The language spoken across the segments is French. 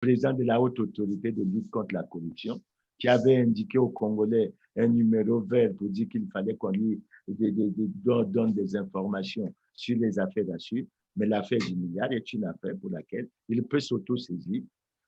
président de la haute autorité de lutte contre la corruption, qui avait indiqué aux Congolais un numéro vert pour dire qu'il fallait qu'on lui donne des informations sur les affaires d'Assur. Mais l'affaire du milliard est une affaire pour laquelle il peut s'auto-saisir.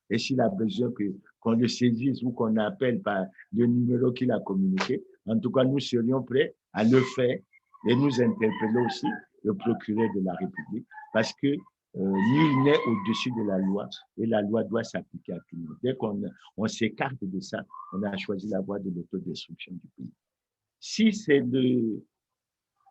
Et s'il a besoin qu'on le saisisse ou qu'on appelle par le numéro qu'il a communiqué, en tout cas, nous serions prêts à le faire et nous interpeller aussi le procureur de la République parce que nul n'est au-dessus de la loi et la loi doit s'appliquer à tout le monde. Dès qu'on s'écarte de ça, on a choisi la voie de l'autodestruction du pays. Si c'est le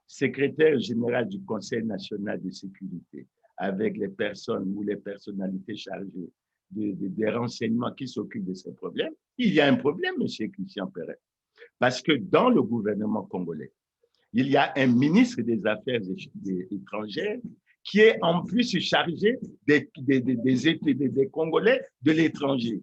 secrétaire général du Conseil national de sécurité avec les personnes ou les personnalités chargées des renseignements qui s'occupent de ces problèmes, il y a un problème, M. Christian Perrin. Parce que dans le gouvernement congolais, il y a un ministre des Affaires étrangères qui est en plus chargé des Congolais de l'étranger.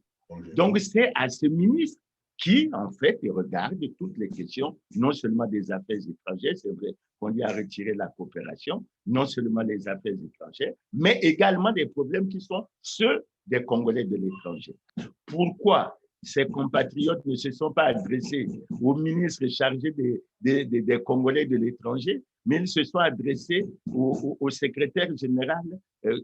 Donc, c'est à ce ministre qui, en fait, regarde toutes les questions, non seulement des affaires étrangères, c'est vrai qu'on lui a retiré la coopération, non seulement les affaires étrangères, mais également des problèmes qui sont ceux des Congolais de l'étranger. Pourquoi ces compatriotes ne se sont pas adressés au ministre chargé des Congolais de l'étranger, mais ils se sont adressés au secrétaire général,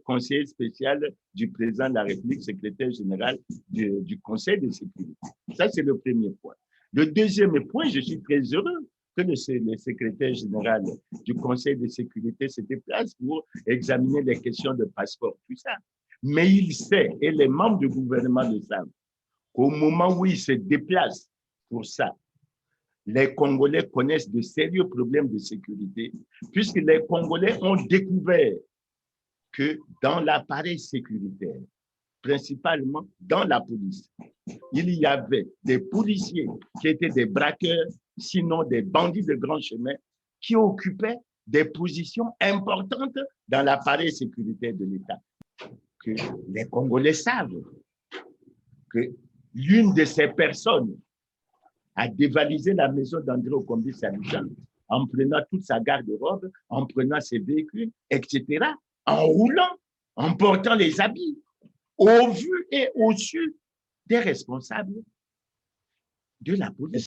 conseiller spécial du président de la République, secrétaire général du Conseil de sécurité. Ça, c'est le premier point. Le deuxième point, je suis très heureux que le secrétaire général du Conseil de sécurité se déplace pour examiner les questions de passeport, tout ça. Mais il sait, et les membres du gouvernement le savent, qu'au moment où il se déplace pour ça, les Congolais connaissent de sérieux problèmes de sécurité, puisque les Congolais ont découvert que dans l'appareil sécuritaire, principalement dans la police, il y avait des policiers qui étaient des braqueurs, sinon des bandits de grand chemin, qui occupaient des positions importantes dans l'appareil sécuritaire de l'État. Que les Congolais savent que l'une de ces personnes a dévalisé la maison d'André Okombi-Salijan en prenant toute sa garde-robe, en prenant ses véhicules, etc., en roulant, en portant les habits, au vu et au su des responsables de la police.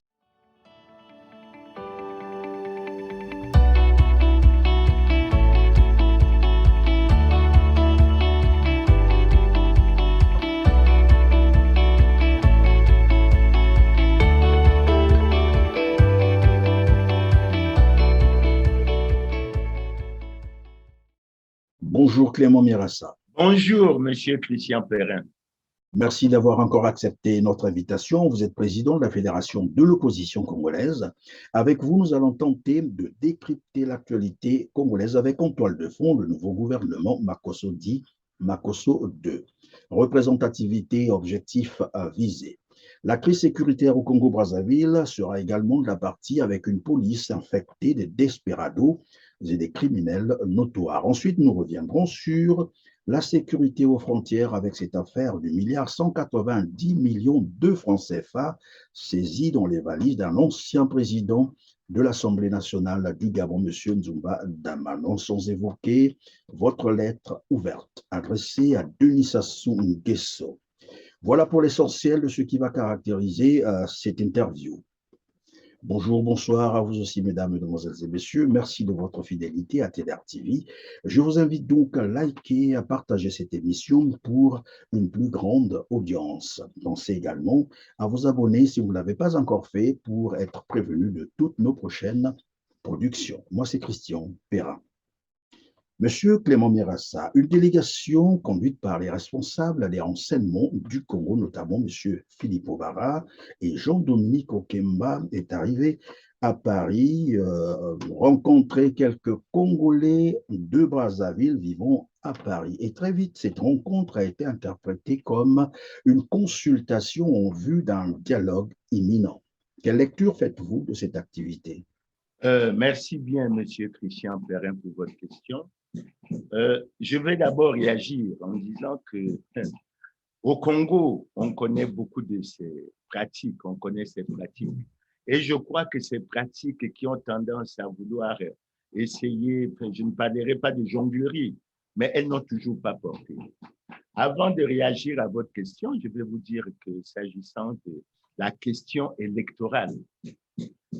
Bonjour Clément Mirassa. Bonjour Monsieur Christian Perrin. Merci d'avoir encore accepté notre invitation. Vous êtes président de la Fédération de l'opposition congolaise. Avec vous, nous allons tenter de décrypter l'actualité congolaise avec en toile de fond le nouveau gouvernement Makosso dit Makosso 2. Représentativité, objectif à viser. La crise sécuritaire au Congo-Brazzaville sera également de la partie avec une police infectée de desperados et des criminels notoires. Ensuite, nous reviendrons sur la sécurité aux frontières avec cette affaire du milliard 190 millions de francs CFA saisis dans les valises d'un ancien président de l'Assemblée nationale du Gabon, M. Nzumba Damanon, sans évoquer votre lettre ouverte adressée à Denis Sassou Nguesso. Voilà pour l'essentiel de ce qui va caractériser cette interview. Bonjour, bonsoir à vous aussi, mesdames, mesdemoiselles et messieurs. Merci de votre fidélité à TDR TV. Je vous invite donc à liker, à partager cette émission pour une plus grande audience. Pensez également à vous abonner si vous ne l'avez pas encore fait pour être prévenu de toutes nos prochaines productions. Moi, c'est Christian Perrin. Monsieur Clément Mirassa, une délégation conduite par les responsables des renseignements du Congo, notamment Monsieur Philippe Ovara et Jean-Dominique Okemba, est arrivé à Paris rencontrer quelques Congolais de Brazzaville vivant à Paris. Et très vite, cette rencontre a été interprétée comme une consultation en vue d'un dialogue imminent. Quelle lecture faites-vous de cette activité? Merci bien, Monsieur Christian Perrin, pour votre question. Je vais d'abord réagir en disant que au Congo, on connaît beaucoup de ces pratiques, on connaît ces pratiques. Et je crois que ces pratiques qui ont tendance à vouloir essayer, je ne parlerai pas de jonglerie, mais elles n'ont toujours pas porté. Avant de réagir à votre question, je vais vous dire que s'agissant de la question électorale,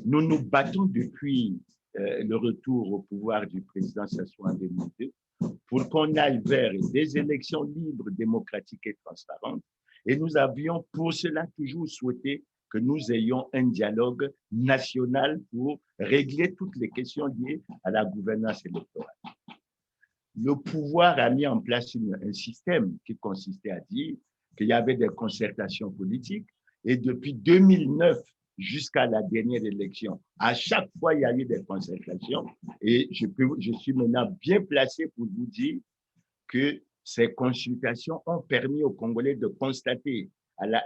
nous nous battons depuis le retour au pouvoir du président Sassou en 2002 pour qu'on aille vers des élections libres, démocratiques et transparentes. Et nous avions pour cela toujours souhaité que nous ayons un dialogue national pour régler toutes les questions liées à la gouvernance électorale. Le pouvoir a mis en place un système qui consistait à dire qu'il y avait des concertations politiques et depuis 2009 jusqu'à la dernière élection, à chaque fois, il y a eu des concertations et je suis maintenant bien placé pour vous dire que ces consultations ont permis aux Congolais de constater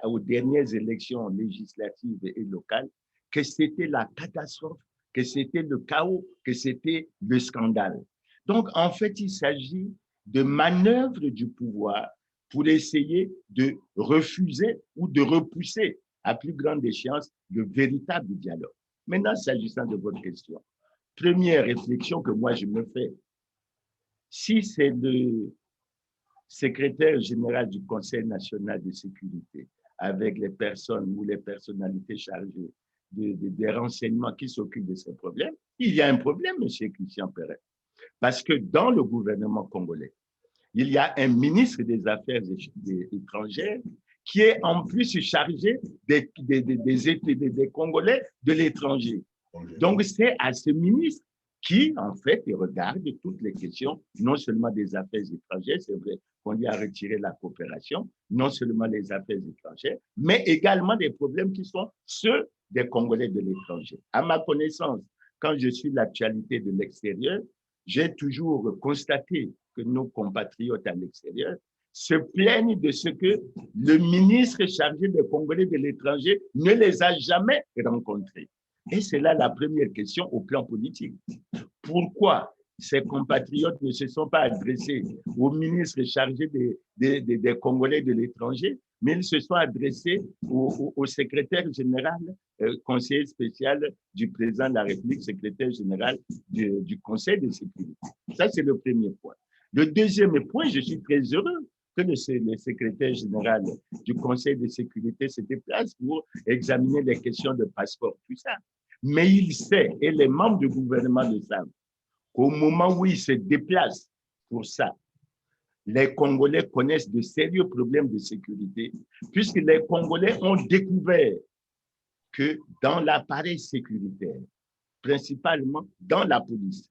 aux dernières élections législatives et locales que c'était la catastrophe, que c'était le chaos, que c'était le scandale. Donc, en fait, il s'agit de manœuvres du pouvoir pour essayer de refuser ou de repousser à plus grande échéance le véritable dialogue. Maintenant, s'agissant de votre question, première réflexion que moi je me fais, si c'est le secrétaire général du Conseil national de sécurité, avec les personnes ou les personnalités chargées des renseignements qui s'occupent de ces problèmes, il y a un problème, M. Christian Perret. Parce que dans le gouvernement congolais, il y a un ministre des Affaires étrangères qui est en plus chargé des Congolais de l'étranger. Donc, c'est à ce ministre qui, en fait, regarde toutes les questions, non seulement des affaires étrangères, c'est vrai qu'on lui a retiré la coopération, non seulement les affaires étrangères, mais également des problèmes qui sont ceux des Congolais de l'étranger. À ma connaissance, quand je suis l'actualité de l'extérieur, j'ai toujours constaté que nos compatriotes à l'extérieur se plaignent de ce que le ministre chargé des Congolais de l'étranger ne les a jamais rencontrés. Et c'est là la première question au plan politique. Pourquoi ces compatriotes ne se sont pas adressés au ministre chargé des Congolais de l'étranger, mais ils se sont adressés au secrétaire général, conseiller spécial du président de la République, secrétaire général du Conseil de sécurité. Ça, c'est le premier point. Le deuxième point, je suis très heureux que le secrétaire général du Conseil de sécurité se déplace pour examiner les questions de passeport, tout ça. Mais il sait, et les membres du gouvernement le savent, qu'au moment où il se déplace pour ça, les Congolais connaissent de sérieux problèmes de sécurité, puisque les Congolais ont découvert que dans l'appareil sécuritaire, principalement dans la police,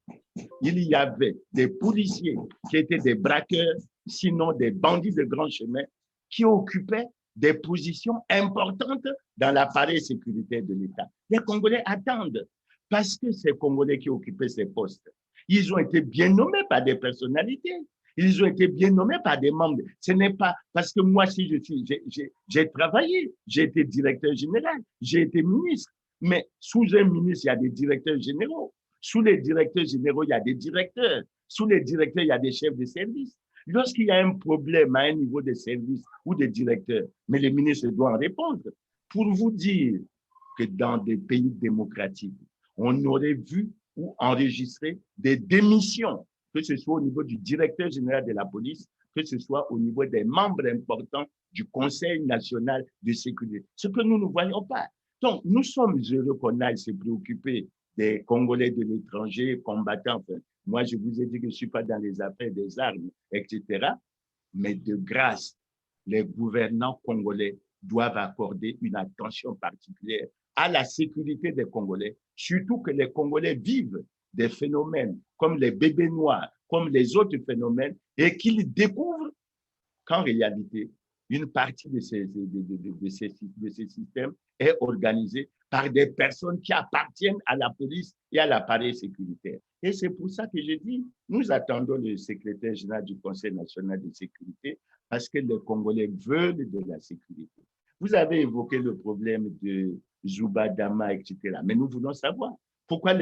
il y avait des policiers qui étaient des braqueurs, sinon des bandits de grand chemin, qui occupaient des positions importantes dans l'appareil sécuritaire de l'État. Les Congolais attendent, parce que ces Congolais qui occupaient ces postes, ils ont été bien nommés par des personnalités. Ils ont été bien nommés par des membres. Ce n'est pas parce que moi, si j'ai travaillé, j'ai été directeur général, j'ai été ministre. Mais sous un ministre, il y a des directeurs généraux. Sous les directeurs généraux, il y a des directeurs. Sous les directeurs, il y a des chefs de service. Lorsqu'il y a un problème à un niveau de service ou de directeur, mais le ministre doit en répondre. Pour vous dire que dans des pays démocratiques, on aurait vu ou enregistré des démissions, que ce soit au niveau du directeur général de la police, que ce soit au niveau des membres importants du Conseil national de sécurité. Ce que nous ne voyons pas. Donc, nous sommes heureux qu'on aille se préoccuper des Congolais de l'étranger, combattants. Enfin, moi, je vous ai dit que je ne suis pas dans les affaires des armes, etc. Mais de grâce, les gouvernants congolais doivent accorder une attention particulière à la sécurité des Congolais, surtout que les Congolais vivent des phénomènes comme les bébés noirs, comme les autres phénomènes, et qu'ils découvrent qu'en réalité, une partie de ces systèmes est organisée par des personnes qui appartiennent à la police et à l'appareil sécuritaire. Et c'est pour ça que je dis, nous attendons le secrétaire général du Conseil national de sécurité parce que les Congolais veulent de la sécurité. Vous avez évoqué le problème de Zuba Dama, etc. Mais nous voulons savoir pourquoi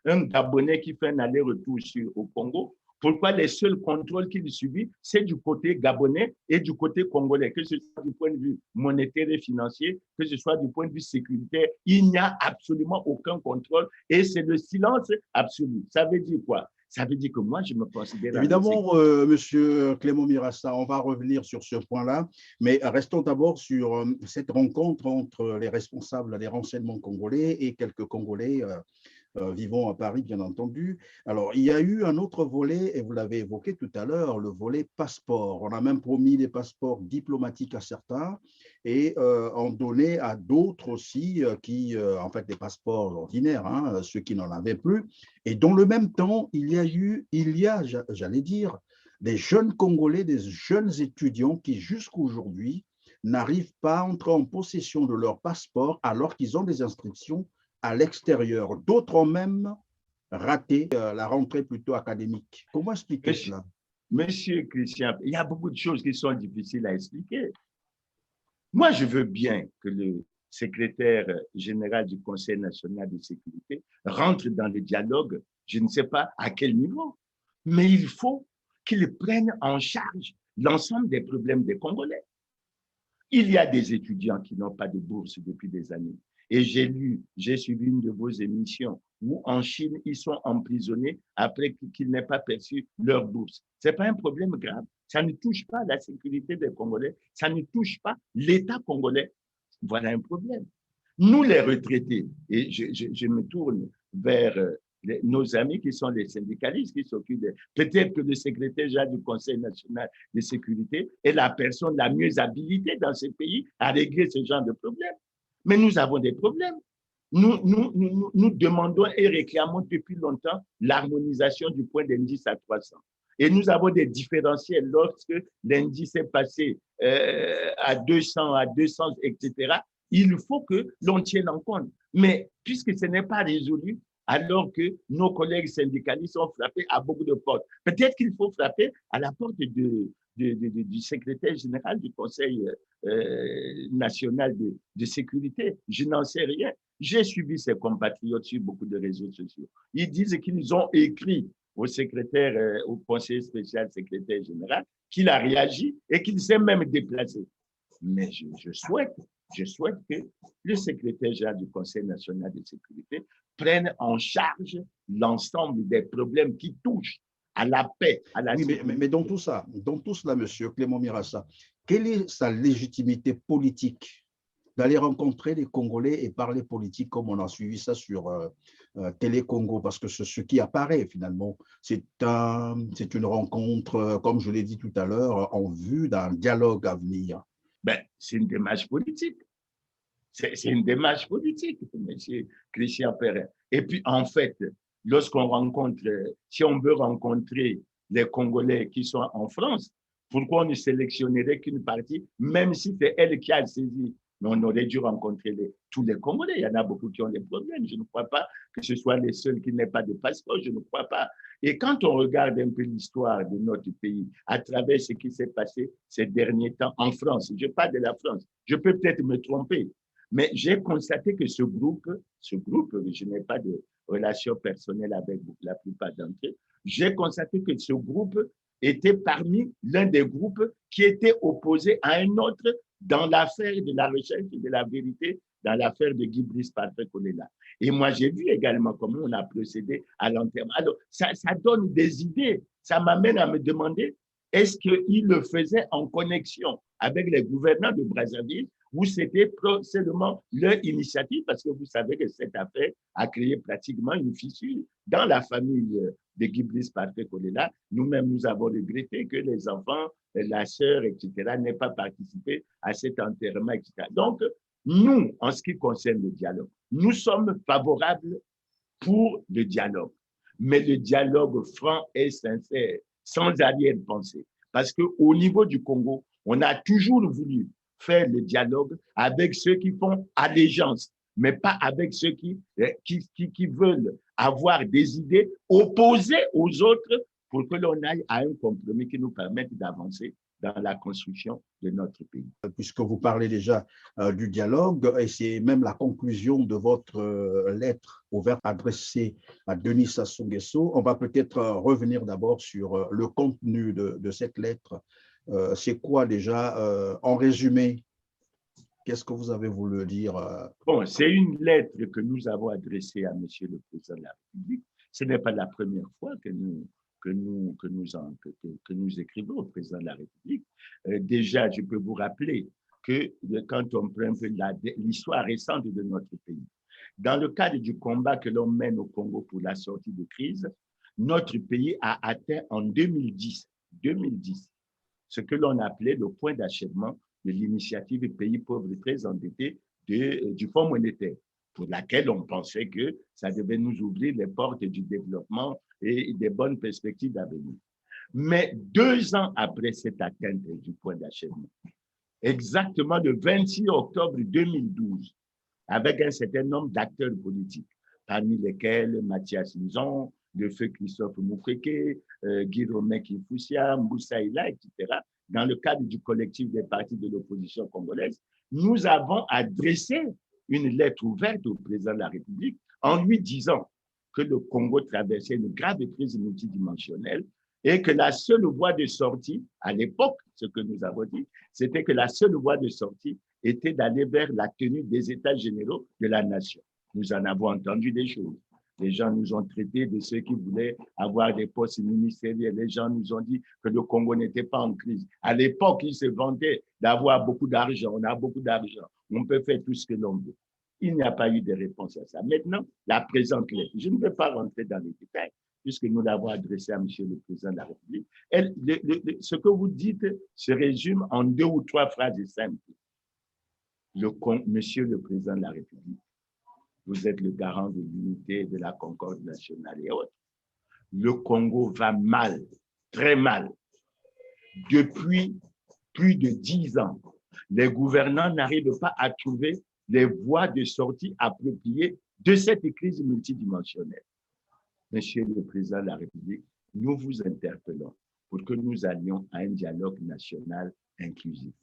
un Gabonais qui fait un aller-retour au Congo, pourquoi les seuls contrôles qu'il subit, c'est du côté gabonais et du côté congolais, que ce soit du point de vue monétaire et financier, que ce soit du point de vue sécuritaire, il n'y a absolument aucun contrôle et c'est le silence absolu. Ça veut dire quoi? Ça veut dire que moi, je me considère… Évidemment, Monsieur Clément Mirassa, on va revenir sur ce point-là, mais restons d'abord sur cette rencontre entre les responsables des renseignements congolais et quelques Congolais vivant à Paris, bien entendu. Alors, il y a eu un autre volet, et vous l'avez évoqué tout à l'heure, le volet passeport. On a même promis des passeports diplomatiques à certains et en donné à d'autres aussi qui, en fait, des passeports ordinaires, hein, ceux qui n'en avaient plus. Et dans le même temps, il y a, j'allais dire, des jeunes Congolais, des jeunes étudiants qui, jusqu'aujourd'hui, n'arrivent pas à entrer en possession de leur passeport alors qu'ils ont des inscriptions à l'extérieur. D'autres ont même raté la rentrée plutôt académique. Comment expliquer cela? Monsieur Christian, il y a beaucoup de choses qui sont difficiles à expliquer. Moi, je veux bien que le secrétaire général du Conseil national de sécurité rentre dans le dialogue, je ne sais pas à quel niveau, mais il faut qu'il prenne en charge l'ensemble des problèmes des Congolais. Il y a des étudiants qui n'ont pas de bourse depuis des années. Et j'ai suivi une de vos émissions où en Chine, ils sont emprisonnés après qu'ils n'aient pas perçu leur bourse. Ce n'est pas un problème grave. Ça ne touche pas la sécurité des Congolais. Ça ne touche pas l'État congolais. Voilà un problème. Nous, les retraités, et je me tourne vers nos amis qui sont les syndicalistes qui s'occupent de… Peut-être que le secrétaire général du Conseil national de sécurité est la personne la mieux habilitée dans ce pays à régler ce genre de problème. Mais nous avons des problèmes. Nous demandons et réclamons depuis longtemps l'harmonisation du point d'indice à 300. Et nous avons des différentiels lorsque l'indice est passé à 200, à 200, etc. Il faut que l'on tienne en compte. Mais puisque ce n'est pas résolu, alors que nos collègues syndicalistes ont frappé à beaucoup de portes, peut-être qu'il faut frapper à la porte du secrétaire général du Conseil national de sécurité. Je n'en sais rien. J'ai suivi ces compatriotes sur beaucoup de réseaux sociaux. Ils disent qu'ils ont écrit au secrétaire, au conseiller spécial secrétaire général, qu'il a réagi et qu'il s'est même déplacé. Mais je souhaite que le secrétaire général du Conseil national de sécurité prenne en charge l'ensemble des problèmes qui touchent à la paix, à la sécurité. Mais dans tout cela, monsieur Clément Mirassa, quelle est sa légitimité politique d'aller rencontrer les Congolais et parler politique comme on a suivi ça sur Télé Congo, parce que ce qui apparaît finalement, c'est une rencontre, comme je l'ai dit tout à l'heure, en vue d'un dialogue à venir. Ben, c'est une démarche politique. C'est une démarche politique, M. Christian Perrin. Et puis, en fait, lorsqu'on rencontre, si on veut rencontrer les Congolais qui sont en France, pourquoi on ne sélectionnerait qu'une partie, même si c'est elle qui a saisi? Mais on aurait dû rencontrer tous les Congolais. Il y en a beaucoup qui ont des problèmes. Je ne crois pas que ce soit les seuls qui n'aient pas de passeport. Je ne crois pas. Et quand on regarde un peu l'histoire de notre pays, à travers ce qui s'est passé ces derniers temps en France, je parle de la France, je peux peut-être me tromper, mais j'ai constaté que ce groupe, je n'ai pas de relation personnelle avec la plupart d'entre eux, j'ai constaté que ce groupe était parmi l'un des groupes qui était opposé à un autre dans l'affaire de la recherche de la vérité, dans l'affaire de Guy Brice Parfait Kolela. Et moi, j'ai vu également comment on a procédé à l'enterrement. Alors, ça donne des idées. Ça m'amène à me demander, est-ce qu'il le faisait en connexion avec les gouvernants de Brazzaville ou c'était seulement leur initiative? Parce que vous savez que cette affaire a créé pratiquement une fissure dans la famille de Guy Brice Parfait Kolela. Nous-mêmes, nous avons regretté que les enfants, la sœur, etc., n'aient pas participé à cet enterrement, etc. Donc, nous, en ce qui concerne le dialogue, nous sommes favorables pour le dialogue, mais le dialogue franc et sincère, sans arrière-pensée. Parce qu'au niveau du Congo, on a toujours voulu faire le dialogue avec ceux qui font allégeance, mais pas avec ceux qui veulent avoir des idées opposées aux autres pour que l'on aille à un compromis qui nous permette d'avancer dans la construction de notre pays. Puisque vous parlez déjà du dialogue, et c'est même la conclusion de votre lettre ouverte adressée à Denis Sassou Nguesso, on va peut-être revenir d'abord sur le contenu de cette lettre. C'est quoi déjà, en résumé, qu'est-ce que vous avez voulu dire? Bon, c'est une lettre que nous avons adressée à M. le Président de la République Ce n'est pas la première fois que nous écrivons au président de la République. Déjà, je peux vous rappeler que quand on prend un peu l'histoire récente de notre pays, dans le cadre du combat que l'on mène au Congo pour la sortie de crise, notre pays a atteint en 2010 ce que l'on appelait le point d'achèvement de l'initiative Pays pauvres et très endettés du Fonds monétaire, pour laquelle on pensait que ça devait nous ouvrir les portes du développement et des bonnes perspectives d'avenir. Mais 2 ans après cette atteinte du point d'achèvement, exactement le 26 octobre 2012, avec un certain nombre d'acteurs politiques, parmi lesquels Mathias Nzon, le feu Christophe Moukeke, Guy Romain Kifoussia, Moussa Ila, etc., dans le cadre du collectif des partis de l'opposition congolaise, nous avons adressé une lettre ouverte au président de la République en lui disant que le Congo traversait une grave crise multidimensionnelle et que la seule voie de sortie, à l'époque, ce que nous avons dit, c'était que la seule voie de sortie était d'aller vers la tenue des États généraux de la nation. Nous en avons entendu des choses. Les gens nous ont traités de ceux qui voulaient avoir des postes ministériels. Les gens nous ont dit que le Congo n'était pas en crise. À l'époque, ils se vantaient d'avoir beaucoup d'argent. On a beaucoup d'argent. On peut faire tout ce que l'on veut. Il n'y a pas eu de réponse à ça. Maintenant, la présente lettre, je ne vais pas rentrer dans les détails, puisque nous l'avons adressée à M. le Président de la République. Ce que vous dites se résume en 2 ou 3 phrases simples. Monsieur le Président de la République, vous êtes le garant de l'unité, de la concorde nationale et autres. Le Congo va mal, très mal. Depuis plus de 10 ans, les gouvernants n'arrivent pas à trouver les voies de sortie appropriées de cette crise multidimensionnelle. Monsieur le Président de la République, nous vous interpellons pour que nous allions à un dialogue national inclusif.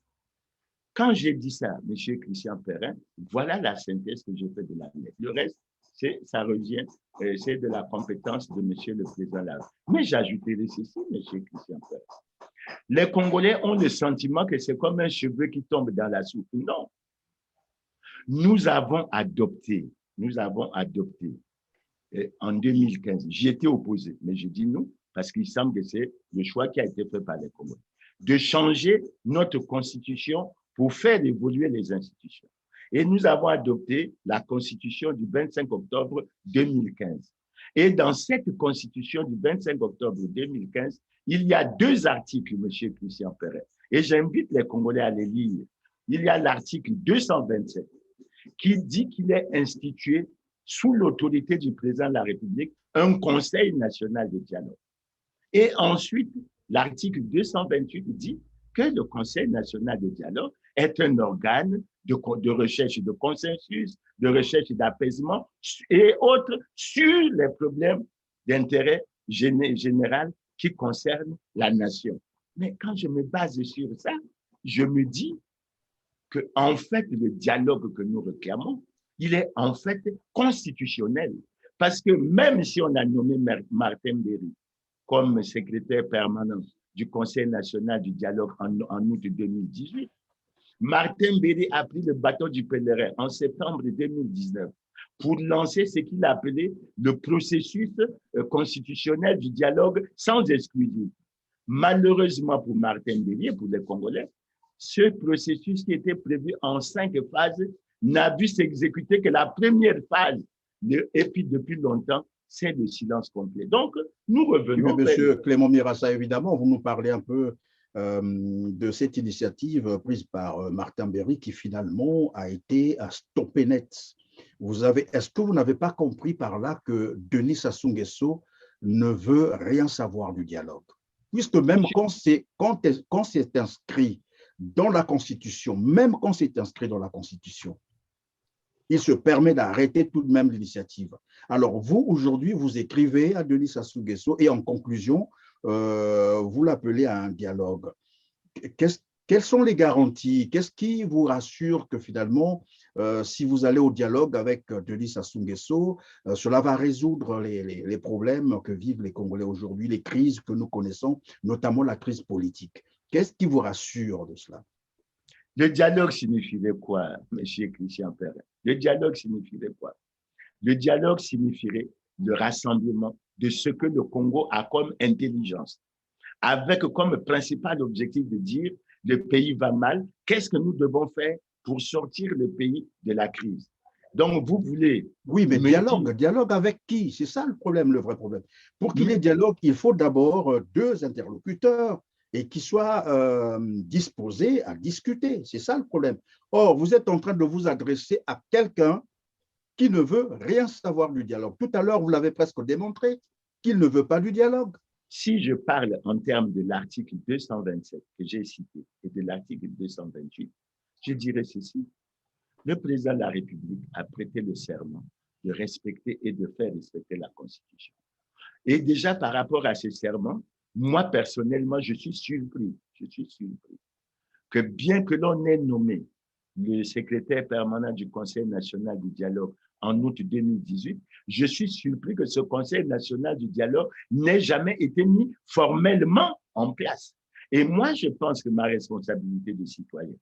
Quand j'ai dit ça, M. Christian Perrin, voilà la synthèse que je fais de la lettre. Le reste, ça revient, c'est de la compétence de M. le Président de la République. Mais j'ajouterai ceci, M. Christian Perrin. Les Congolais ont le sentiment que c'est comme un cheveu qui tombe dans la soupe. Non. Nous avons adopté en 2015, j'y étais opposé, mais je dis nous, parce qu'il semble que c'est le choix qui a été fait par les Congolais, de changer notre constitution pour faire évoluer les institutions. Et nous avons adopté la constitution du 25 octobre 2015. Et dans cette constitution du 25 octobre 2015, il y a 2 articles, M. Christian Perret, et j'invite les Congolais à les lire. Il y a l'article 227 qui dit qu'il est institué sous l'autorité du président de la République un conseil national de dialogue. Et ensuite, l'article 228 dit que le Conseil national de dialogue est un organe de recherche de consensus, de recherche d'apaisement et autres sur les problèmes d'intérêt général qui concernent la nation. Mais quand je me base sur ça, je me dis que, en fait, le dialogue que nous réclamons, il est en fait constitutionnel. Parce que même si on a nommé Martin Berry comme secrétaire permanent du Conseil national du dialogue en août 2018, Martin Berry a pris le bateau du pèlerin en septembre 2019 pour lancer ce qu'il a appelé le processus constitutionnel du dialogue sans exclusion. Malheureusement pour Martin Berry et pour les Congolais, ce processus qui était prévu en 5 phases n'a vu s'exécuter que la première phase. Et puis depuis longtemps, c'est le silence complet. Donc, nous revenons… Oui, Monsieur Clément Mirassa, évidemment, vous nous parlez un peu de cette initiative prise par Martin Berry qui finalement a été stoppée net. Est-ce que vous n'avez pas compris par là que Denis Sassou Nguesso ne veut rien savoir du dialogue? Puisque même quand c'est inscrit dans la Constitution, il se permet d'arrêter tout de même l'initiative. Alors vous, aujourd'hui, vous écrivez à Denis Sassou Nguesso et en conclusion, vous l'appelez à un dialogue. Quelles sont les garanties? Qu'est-ce qui vous rassure que finalement, si vous allez au dialogue avec Denis Sassou Nguesso, cela va résoudre les problèmes que vivent les Congolais aujourd'hui, les crises que nous connaissons, notamment la crise politique? Qu'est-ce qui vous rassure de cela? Le dialogue signifierait quoi, M. Christian Perrin? Le dialogue signifierait quoi? Le dialogue signifierait le rassemblement de ce que le Congo a comme intelligence, avec comme principal objectif de dire le pays va mal, qu'est-ce que nous devons faire pour sortir le pays de la crise? Donc, vous voulez… Oui, mais dialogue avec qui? C'est ça le problème, le vrai problème. Pour qu'il y ait Mais, dialogue, il faut d'abord deux interlocuteurs et qui soient disposés à discuter. C'est ça le problème. Or, vous êtes en train de vous adresser à quelqu'un qui ne veut rien savoir du dialogue. Tout à l'heure, vous l'avez presque démontré, qu'il ne veut pas du dialogue. si je parle en termes de l'article 227 que j'ai cité et de l'article 228, je dirais ceci. Le président de la République a prêté le serment de respecter et de faire respecter la Constitution. Et déjà, par rapport à ce serment, moi, personnellement, je suis surpris que bien que l'on ait nommé le secrétaire permanent du Conseil national du dialogue en août 2018, je suis surpris que ce Conseil national du dialogue n'ait jamais été mis formellement en place. Et moi, je pense que ma responsabilité de citoyen,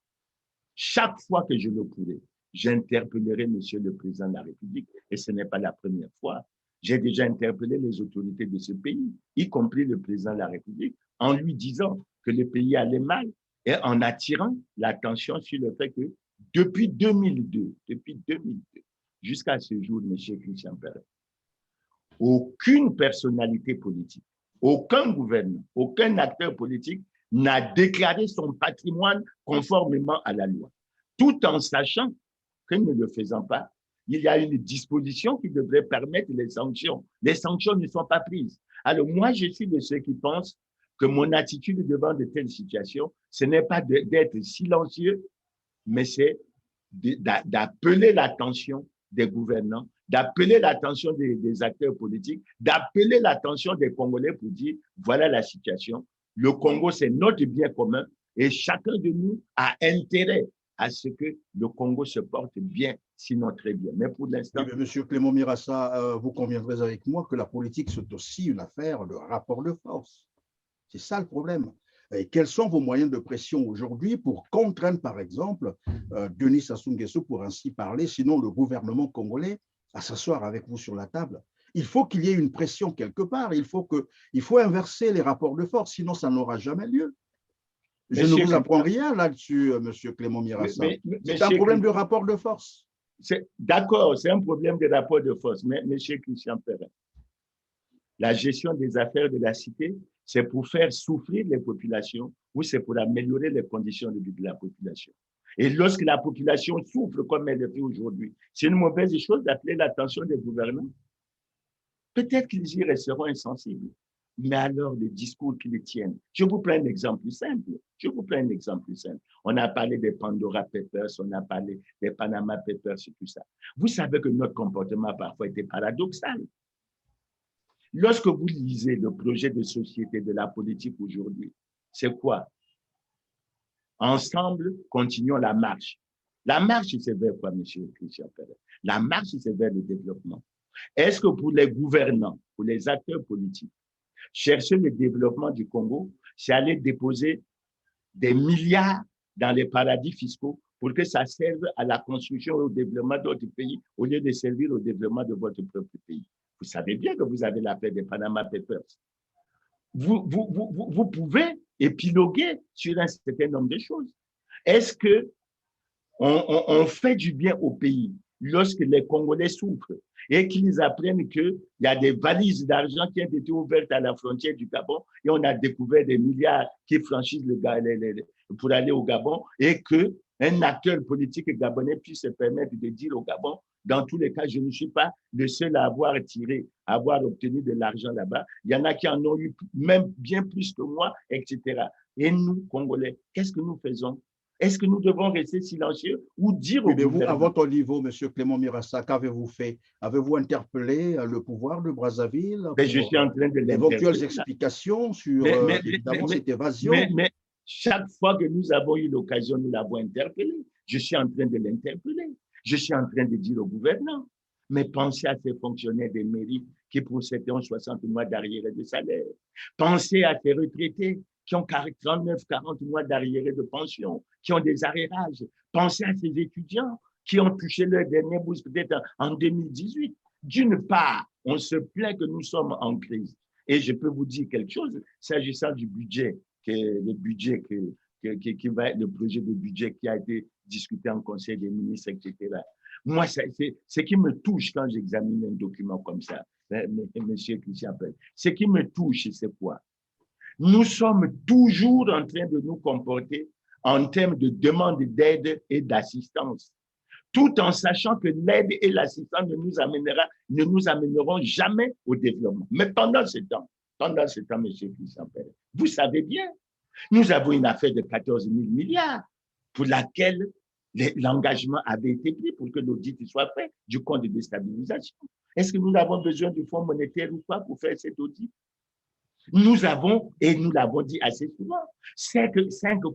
chaque fois que je le pourrai, j'interpellerai Monsieur le Président de la République, et ce n'est pas la première fois. J'ai déjà interpellé les autorités de ce pays, y compris le Président de la République, en lui disant que le pays allait mal et en attirant l'attention sur le fait que depuis 2002 jusqu'à ce jour, M. Christian Perret, aucune personnalité politique, aucun gouvernement, aucun acteur politique n'a déclaré son patrimoine conformément à la loi, tout en sachant que ne le faisant pas, il y a une disposition qui devrait permettre les sanctions. Les sanctions ne sont pas prises. Alors moi, je suis de ceux qui pensent que mon attitude devant de telles situations, ce n'est pas d'être silencieux, mais c'est d'appeler l'attention des gouvernants, d'appeler l'attention des acteurs politiques, d'appeler l'attention des Congolais pour dire, voilà la situation. Le Congo, c'est notre bien commun et chacun de nous a intérêt à ce que le Congo se porte bien, sinon très bien. Mais pour l'instant… Oui, Monsieur Clément Mirassa, vous conviendrez avec moi que la politique, c'est aussi une affaire de rapport de force. C'est ça le problème. Et quels sont vos moyens de pression aujourd'hui pour contraindre, par exemple, Denis Sassou Nguesso, pour ainsi parler, sinon le gouvernement congolais, à s'asseoir avec vous sur la table? Il faut qu'il y ait une pression quelque part. Il faut inverser les rapports de force, sinon ça n'aura jamais lieu. Je ne vous apprends rien là-dessus, Monsieur Clément Mirassa. C'est un problème de rapport de force. D'accord, c'est un problème de rapport de force. Mais Monsieur Christian Perret, la gestion des affaires de la cité, c'est pour faire souffrir les populations ou c'est pour améliorer les conditions de vie de la population. Et lorsque la population souffre comme elle le fait aujourd'hui, c'est une mauvaise chose d'appeler l'attention des gouvernants. Peut-être qu'ils y resteront insensibles. Mais alors, les discours qu'ils tiennent. Je vous prends un exemple simple. On a parlé des Pandora Papers, on a parlé des Panama Papers et tout ça. Vous savez que notre comportement a parfois été paradoxal. Lorsque vous lisez le projet de société de la politique aujourd'hui, c'est quoi? Ensemble, continuons la marche. La marche, c'est vers quoi, M. Christian Perret? La marche, c'est vers le développement. Est-ce que pour les gouvernants, pour les acteurs politiques, chercher le développement du Congo, c'est aller déposer des milliards dans les paradis fiscaux pour que ça serve à la construction et au développement d'autres pays au lieu de servir au développement de votre propre pays? Vous savez bien que vous avez l'affaire des Panama Papers. Vous pouvez épiloguer sur un certain nombre de choses. Est-ce qu'on fait du bien au pays lorsque les Congolais souffrent et qu'ils apprennent qu'il y a des valises d'argent qui ont été ouvertes à la frontière du Gabon et on a découvert des milliards qui franchissent pour aller au Gabon et qu'un acteur politique gabonais puisse se permettre de dire au Gabon, dans tous les cas, je ne suis pas le seul à avoir tiré, à avoir obtenu de l'argent là-bas. Il y en a qui en ont eu même bien plus que moi, etc. Et nous, Congolais, qu'est-ce que nous faisons? Est-ce que nous devons rester silencieux ou dire au gouvernement… À votre niveau, M. Clément Mirassa, qu'avez-vous fait? Avez-vous interpellé le pouvoir de Brazzaville pour je suis en train de d'éventuelles explications sur évidemment cette évasion? Mais chaque fois que nous avons eu l'occasion, nous l'avons interpellé. Je suis en train de l'interpeller. Je suis en train de dire au gouvernement, mais pensez à ces fonctionnaires des mairies qui pour certains ont 60 mois d'arriérés de salaire. Pensez à ces retraités qui ont 39, 40 mois d'arriérés de pension, qui ont des arrérages. Pensez à ces étudiants qui ont touché leur dernière bourse peut-être en 2018. D'une part, On se plaint que nous sommes en crise. Et je peux vous dire quelque chose, s'agissant du budget, le projet de budget qui a été discuté en Conseil des ministres, etc. Moi, c'est ce qui me touche quand j'examine un document comme ça, monsieur Christian Pell. Ce qui me touche, c'est quoi? Nous sommes toujours en train de nous comporter en termes de demande d'aide et d'assistance, tout en sachant que l'aide et l'assistance ne nous amèneront jamais au développement. Mais pendant ce temps, monsieur Christian Pell, vous savez bien, nous avons une affaire de 14 000 milliards pour laquelle l'engagement avait été pris pour que l'audit soit fait du compte de déstabilisation. Est-ce que nous avons besoin du Fonds monétaire ou pas pour faire cet audit? Nous avons, et nous l'avons dit assez souvent, cinq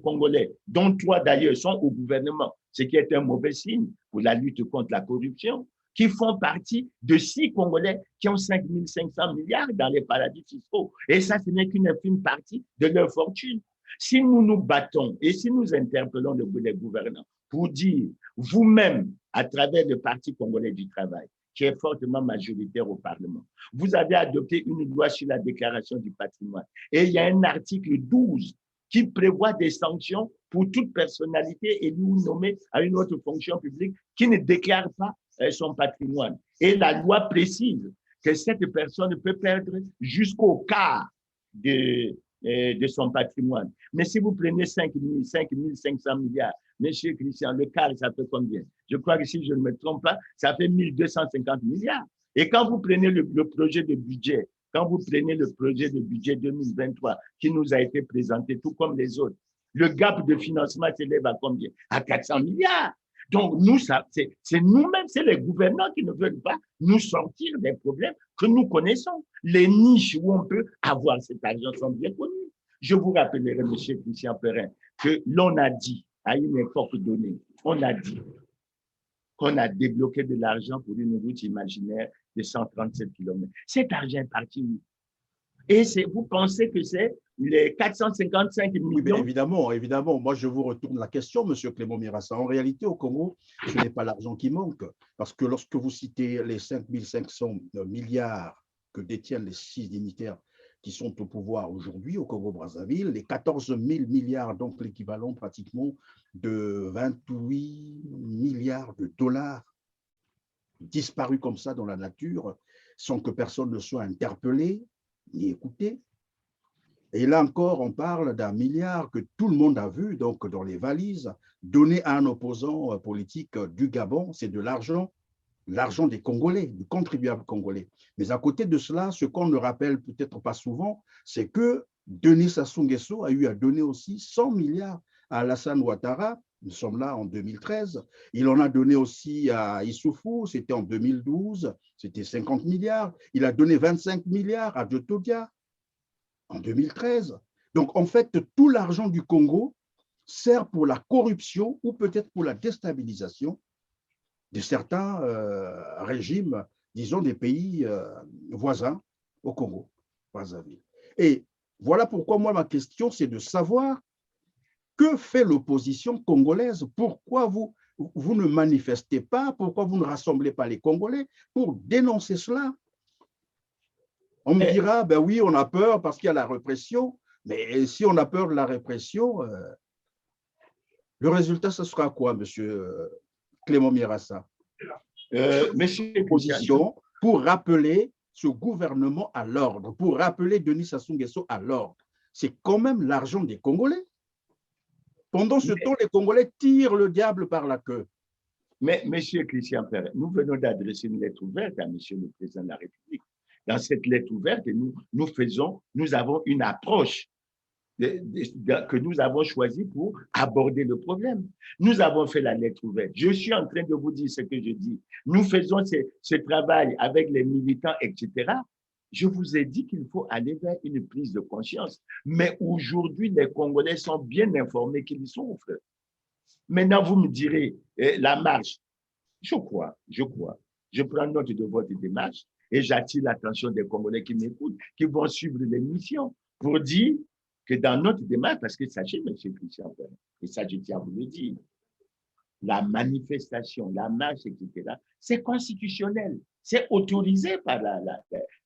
Congolais, dont 3 d'ailleurs sont au gouvernement, ce qui est un mauvais signe pour la lutte contre la corruption, qui font partie de 6 Congolais qui ont 5 500 milliards dans les paradis fiscaux. Et ça, ce n'est qu'une infime partie de leur fortune. Si nous nous battons et si nous interpellons les gouvernants pour dire, vous-même, à travers le Parti congolais du travail, qui est fortement majoritaire au Parlement, vous avez adopté une loi sur la déclaration du patrimoine. Et il y a un article 12 qui prévoit des sanctions pour toute personnalité élue ou nommée à une autre fonction publique qui ne déclare pas son patrimoine. Et la loi précise que cette personne peut perdre jusqu'au quart de son patrimoine. Mais si vous prenez 5 500 milliards, monsieur Christian, le quart, ça fait combien? Je crois que si je ne me trompe pas, ça fait 1 250 milliards. Et quand vous prenez le projet de budget, quand vous prenez le projet de budget 2023 qui nous a été présenté, tout comme les autres, le gap de financement s'élève à combien? À 400 milliards. Donc, nous, c'est nous-mêmes, c'est les gouvernants qui ne veulent pas nous sortir des problèmes que nous connaissons. Les niches où on peut avoir cet argent sont bien connues. Je vous rappellerai, M. Christian Perrin, que l'on a dit, à une époque donnée, on a dit qu'on a débloqué de l'argent pour une route imaginaire de 137 km. Cet argent est parti où? Et vous pensez que c'est les 455 millions? Oui, évidemment, évidemment. Moi, je vous retourne la question, M. Clément Mirassa. En réalité, au Congo, ce n'est pas l'argent qui manque. Parce que lorsque vous citez les 5 500 milliards que détiennent les 6 dignitaires qui sont au pouvoir aujourd'hui au Congo-Brazzaville, les 14 000 milliards, donc l'équivalent pratiquement de 28 milliards de dollars disparus comme ça dans la nature, sans que personne ne soit interpellé ni écouté. Et là encore, on parle d'1 milliard que tout le monde a vu donc dans les valises, donné à un opposant politique du Gabon. C'est de l'argent des Congolais, du contribuable congolais. Mais à côté de cela, ce qu'on ne rappelle peut-être pas souvent, c'est que Denis Sassou Nguesso a eu à donner aussi 100 milliards à Alassane Ouattara. Nous sommes là en 2013. Il en a donné aussi à Issoufou, c'était en 2012, c'était 50 milliards. Il a donné 25 milliards à Jotodia en 2013. Donc, en fait, tout l'argent du Congo sert pour la corruption ou peut-être pour la déstabilisation de certains régimes, disons, des pays voisins au Congo, Brazzaville. Et voilà pourquoi moi, ma question, c'est de savoir que fait l'opposition congolaise. Pourquoi vous ne manifestez pas, pourquoi vous ne rassemblez pas les Congolais pour dénoncer cela? On me dira, ben oui, on a peur parce qu'il y a la répression, mais si on a peur de la répression, le résultat, ce sera quoi, monsieur Clément Mirassa? Monsieur Position pour rappeler ce gouvernement à l'ordre, pour rappeler Denis Sassou Nguesso à l'ordre. C'est quand même l'argent des Congolais. Pendant ce temps, les Congolais tirent le diable par la queue. Mais, monsieur Christian Perrin, nous venons d'adresser une lettre ouverte à monsieur le président de la République. Dans cette lettre ouverte, nous avons une approche que nous avons choisie pour aborder le problème. Nous avons fait la lettre ouverte. Je suis en train de vous dire ce que je dis. Nous faisons ce travail avec les militants, etc. Je vous ai dit qu'il faut aller vers une prise de conscience. Mais aujourd'hui, les Congolais sont bien informés qu'ils souffrent. Maintenant, vous me direz, la marche, je crois. Je prends note de votre démarche et j'attire l'attention des Congolais qui m'écoutent, qui vont suivre l'émission pour dire que dans notre démarche, parce que sachez, M. Christian, et ça je tiens à vous le dire, la manifestation, la marche, etc., c'est constitutionnel. C'est autorisé par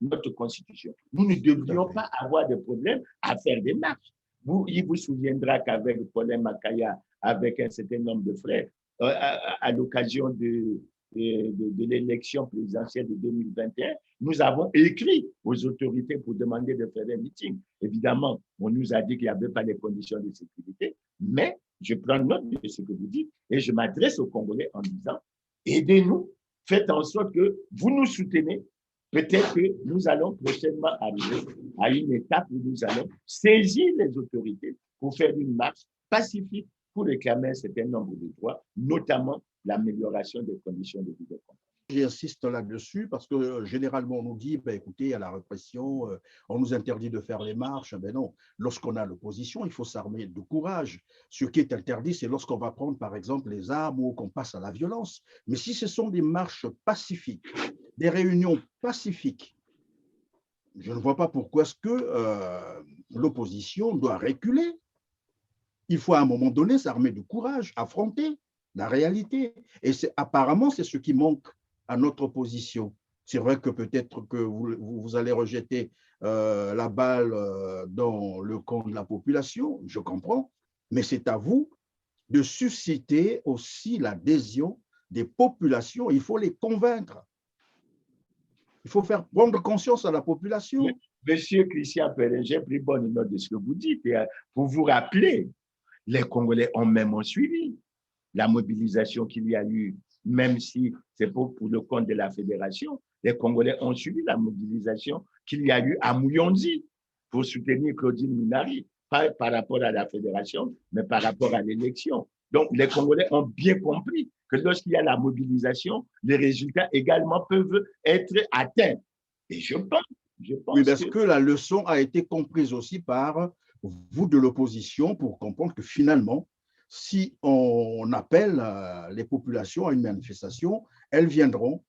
notre Constitution. Nous ne devrions pas avoir de problème à faire des marches. Il vous souviendra qu'avec Paulin Makaya, avec un certain nombre de frères, à l'occasion de l'élection présidentielle de 2021, nous avons écrit aux autorités pour demander de faire un meeting. Évidemment, on nous a dit qu'il n'y avait pas les conditions de sécurité, mais je prends note de ce que vous dites et je m'adresse aux Congolais en disant, aidez-nous, faites en sorte que vous nous soutenez. Peut-être que nous allons prochainement arriver à une étape où nous allons saisir les autorités pour faire une marche pacifique pour réclamer un certain nombre de droits, notamment l'amélioration des conditions de vie des Congolais. J'insiste là-dessus parce que généralement on nous dit, ben, écoutez, il y a la répression, on nous interdit de faire les marches. Ben non, lorsqu'on a l'opposition, il faut s'armer de courage. Ce qui est interdit, c'est lorsqu'on va prendre par exemple les armes ou qu'on passe à la violence. Mais si ce sont des marches pacifiques, des réunions pacifiques, je ne vois pas pourquoi est-ce que l'opposition doit reculer. Il faut à un moment donné s'armer de courage, affronter la réalité. Et apparemment, c'est ce qui manque à notre opposition. C'est vrai que peut-être que vous allez rejeter la balle dans le camp de la population, je comprends, mais c'est à vous de susciter aussi l'adhésion des populations. Il faut les convaincre. Il faut faire prendre conscience à la population. Monsieur Christian Perrin, j'ai pris bonne note de ce que vous dites. Et pour vous rappeler, les Congolais ont même suivi la mobilisation qu'il y a eu, même si c'est pour le compte de la fédération. Les Congolais ont suivi la mobilisation qu'il y a eu à Mouyonzi pour soutenir Claudine Minari, pas par rapport à la fédération, mais par rapport à l'élection. Donc, les Congolais ont bien compris que lorsqu'il y a la mobilisation, les résultats également peuvent être atteints. Et je pense oui, parce que la leçon a été comprise aussi par vous de l'opposition pour comprendre que finalement, si on appelle les populations à une manifestation, elles viendront,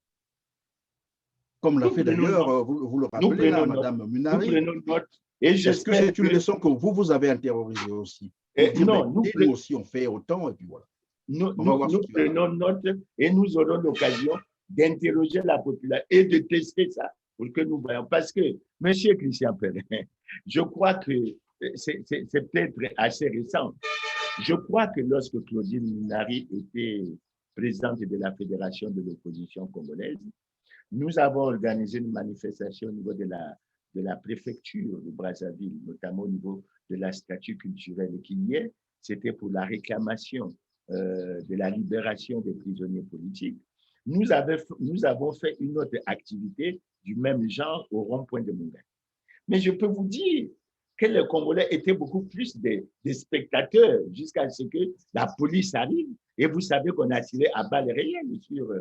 comme l'a fait d'ailleurs, vous le rappelez là, Madame Munari. Nous prenons note. Est-ce que c'est une leçon que vous avez intériorisée aussi? Non, nous aussi, on fait autant et puis voilà. Nous prenons note et nous aurons l'occasion d'interroger la population et de tester ça pour que nous voyons. Parce que, Monsieur Christian Perrin, je crois que c'est peut-être assez récent. Je crois que lorsque Claudine Minari était présidente de la Fédération de l'opposition congolaise, nous avons organisé une manifestation au niveau de la préfecture de Brazzaville, notamment au niveau de la statue culturelle qui y est. C'était pour la réclamation de la libération des prisonniers politiques. Nous avons fait une autre activité du même genre au rond-point de Moulin. Mais je peux vous dire que les Congolais étaient beaucoup plus des spectateurs jusqu'à ce que la police arrive. Et vous savez qu'on a tiré à balles réelles sur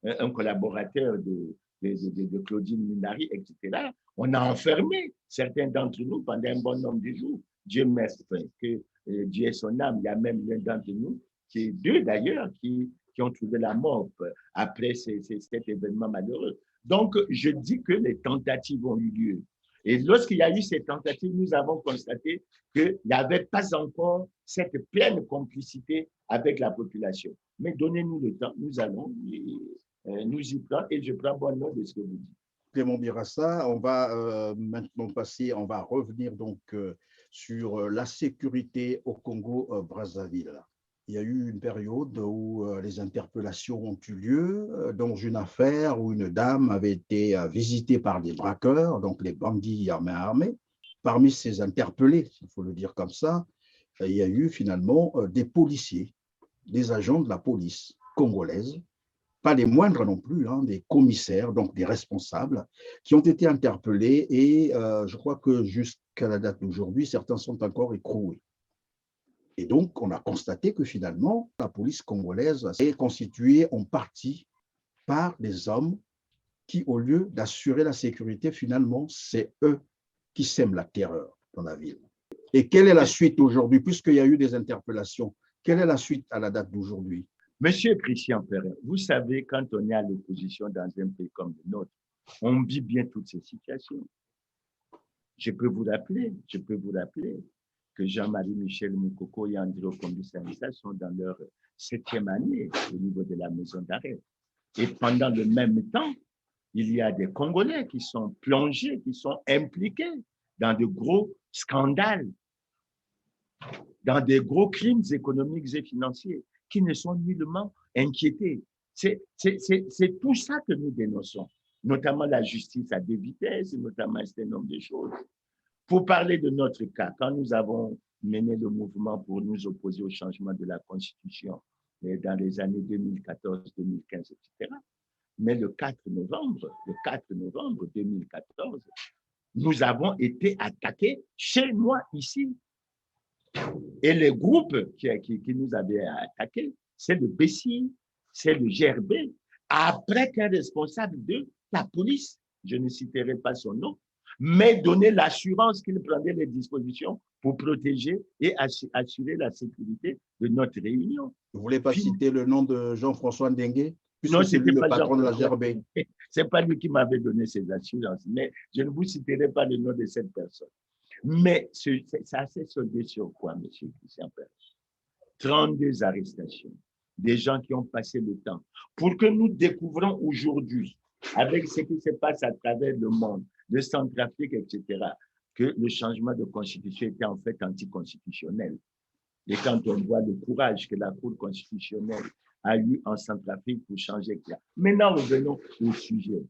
un collaborateur de Claudine Minari, etc. On a enfermé certains d'entre nous pendant un bon nombre de jours. Dieu merci, que Dieu est son âme. Il y a même l'un d'entre nous, qui deux d'ailleurs, qui ont trouvé la mort après cet événement malheureux. Donc, je dis que les tentatives ont eu lieu. Et lorsqu'il y a eu ces tentatives, nous avons constaté qu'il n'y avait pas encore cette pleine complicité avec la population. Mais donnez-nous le temps, nous allons nous y prendre et je prends bonne note de ce que vous dites. Clément Birassa, on va maintenant on va revenir donc sur la sécurité au Congo-Brazzaville. Il y a eu une période où les interpellations ont eu lieu dans une affaire où une dame avait été visitée par des braqueurs, donc les bandits armés. Parmi ces interpellés, il faut le dire comme ça, il y a eu finalement des policiers, des agents de la police congolaise, pas les moindres non plus, hein, des commissaires, donc des responsables, qui ont été interpellés et je crois que jusqu'à la date d'aujourd'hui, certains sont encore écroués. Et donc, on a constaté que finalement, la police congolaise est constituée en partie par des hommes qui, au lieu d'assurer la sécurité, finalement, c'est eux qui sèment la terreur dans la ville. Et quelle est la suite aujourd'hui, puisqu'il y a eu des interpellations? Quelle est la suite à la date d'aujourd'hui? Monsieur Christian Perrin, vous savez, quand on est à l'opposition dans un pays comme le nôtre, on vit bien toutes ces situations. Je peux vous rappeler que Jean-Marie Michel Moukoko et André Okombi-Salissa sont dans leur 7e année au niveau de la maison d'arrêt. Et pendant le même temps, il y a des Congolais qui sont plongés, qui sont impliqués dans de gros scandales, dans des gros crimes économiques et financiers, qui ne sont nullement inquiétés. C'est tout ça que nous dénonçons, notamment la justice à deux vitesses, notamment un certain nombre de choses. Pour parler de notre cas, quand nous avons mené le mouvement pour nous opposer au changement de la Constitution dans les années 2014, 2015, etc., mais le 4 novembre 2014, nous avons été attaqués chez moi ici. Et les groupes qui nous avaient attaqués, c'est le BCI, c'est le GRB, après qu'un responsable de la police, je ne citerai pas son nom, mais donné l'assurance qu'il prenait les dispositions pour protéger et assurer la sécurité de notre réunion. Vous ne voulez pas citer le nom de Jean-François Ndengue? Non, c'est lui le patron de la GRB. Ce n'est pas lui qui m'avait donné ces assurances, mais je ne vous citerai pas le nom de cette personne. Mais ça s'est soldé sur quoi, M. Christian Père? 32 arrestations, des gens qui ont passé le temps. Pour que nous découvrons aujourd'hui, avec ce qui se passe à travers le monde, le Centrafrique, etc., que le changement de constitution était en fait anticonstitutionnel. Et quand on voit le courage que la Cour constitutionnelle a eu en Centrafrique pour changer ça. Maintenant, revenons au sujet.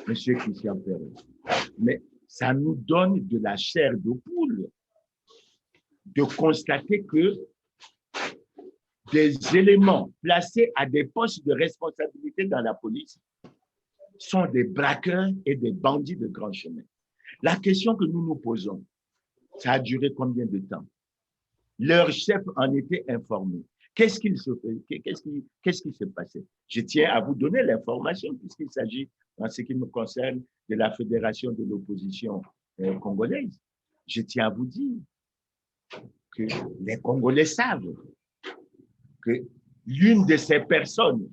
Monsieur Christian Perret, mais ça nous donne de la chair de poule de constater que des éléments placés à des postes de responsabilité dans la police sont des braqueurs et des bandits de grand chemin. La question que nous nous posons, ça a duré combien de temps? Leurs chefs en étaient informés. Qu'est-ce qui s'est passé? Je tiens à vous donner l'information puisqu'il s'agit, en ce qui me concerne, de la Fédération de l'opposition congolaise. Je tiens à vous dire que les Congolais savent que l'une de ces personnes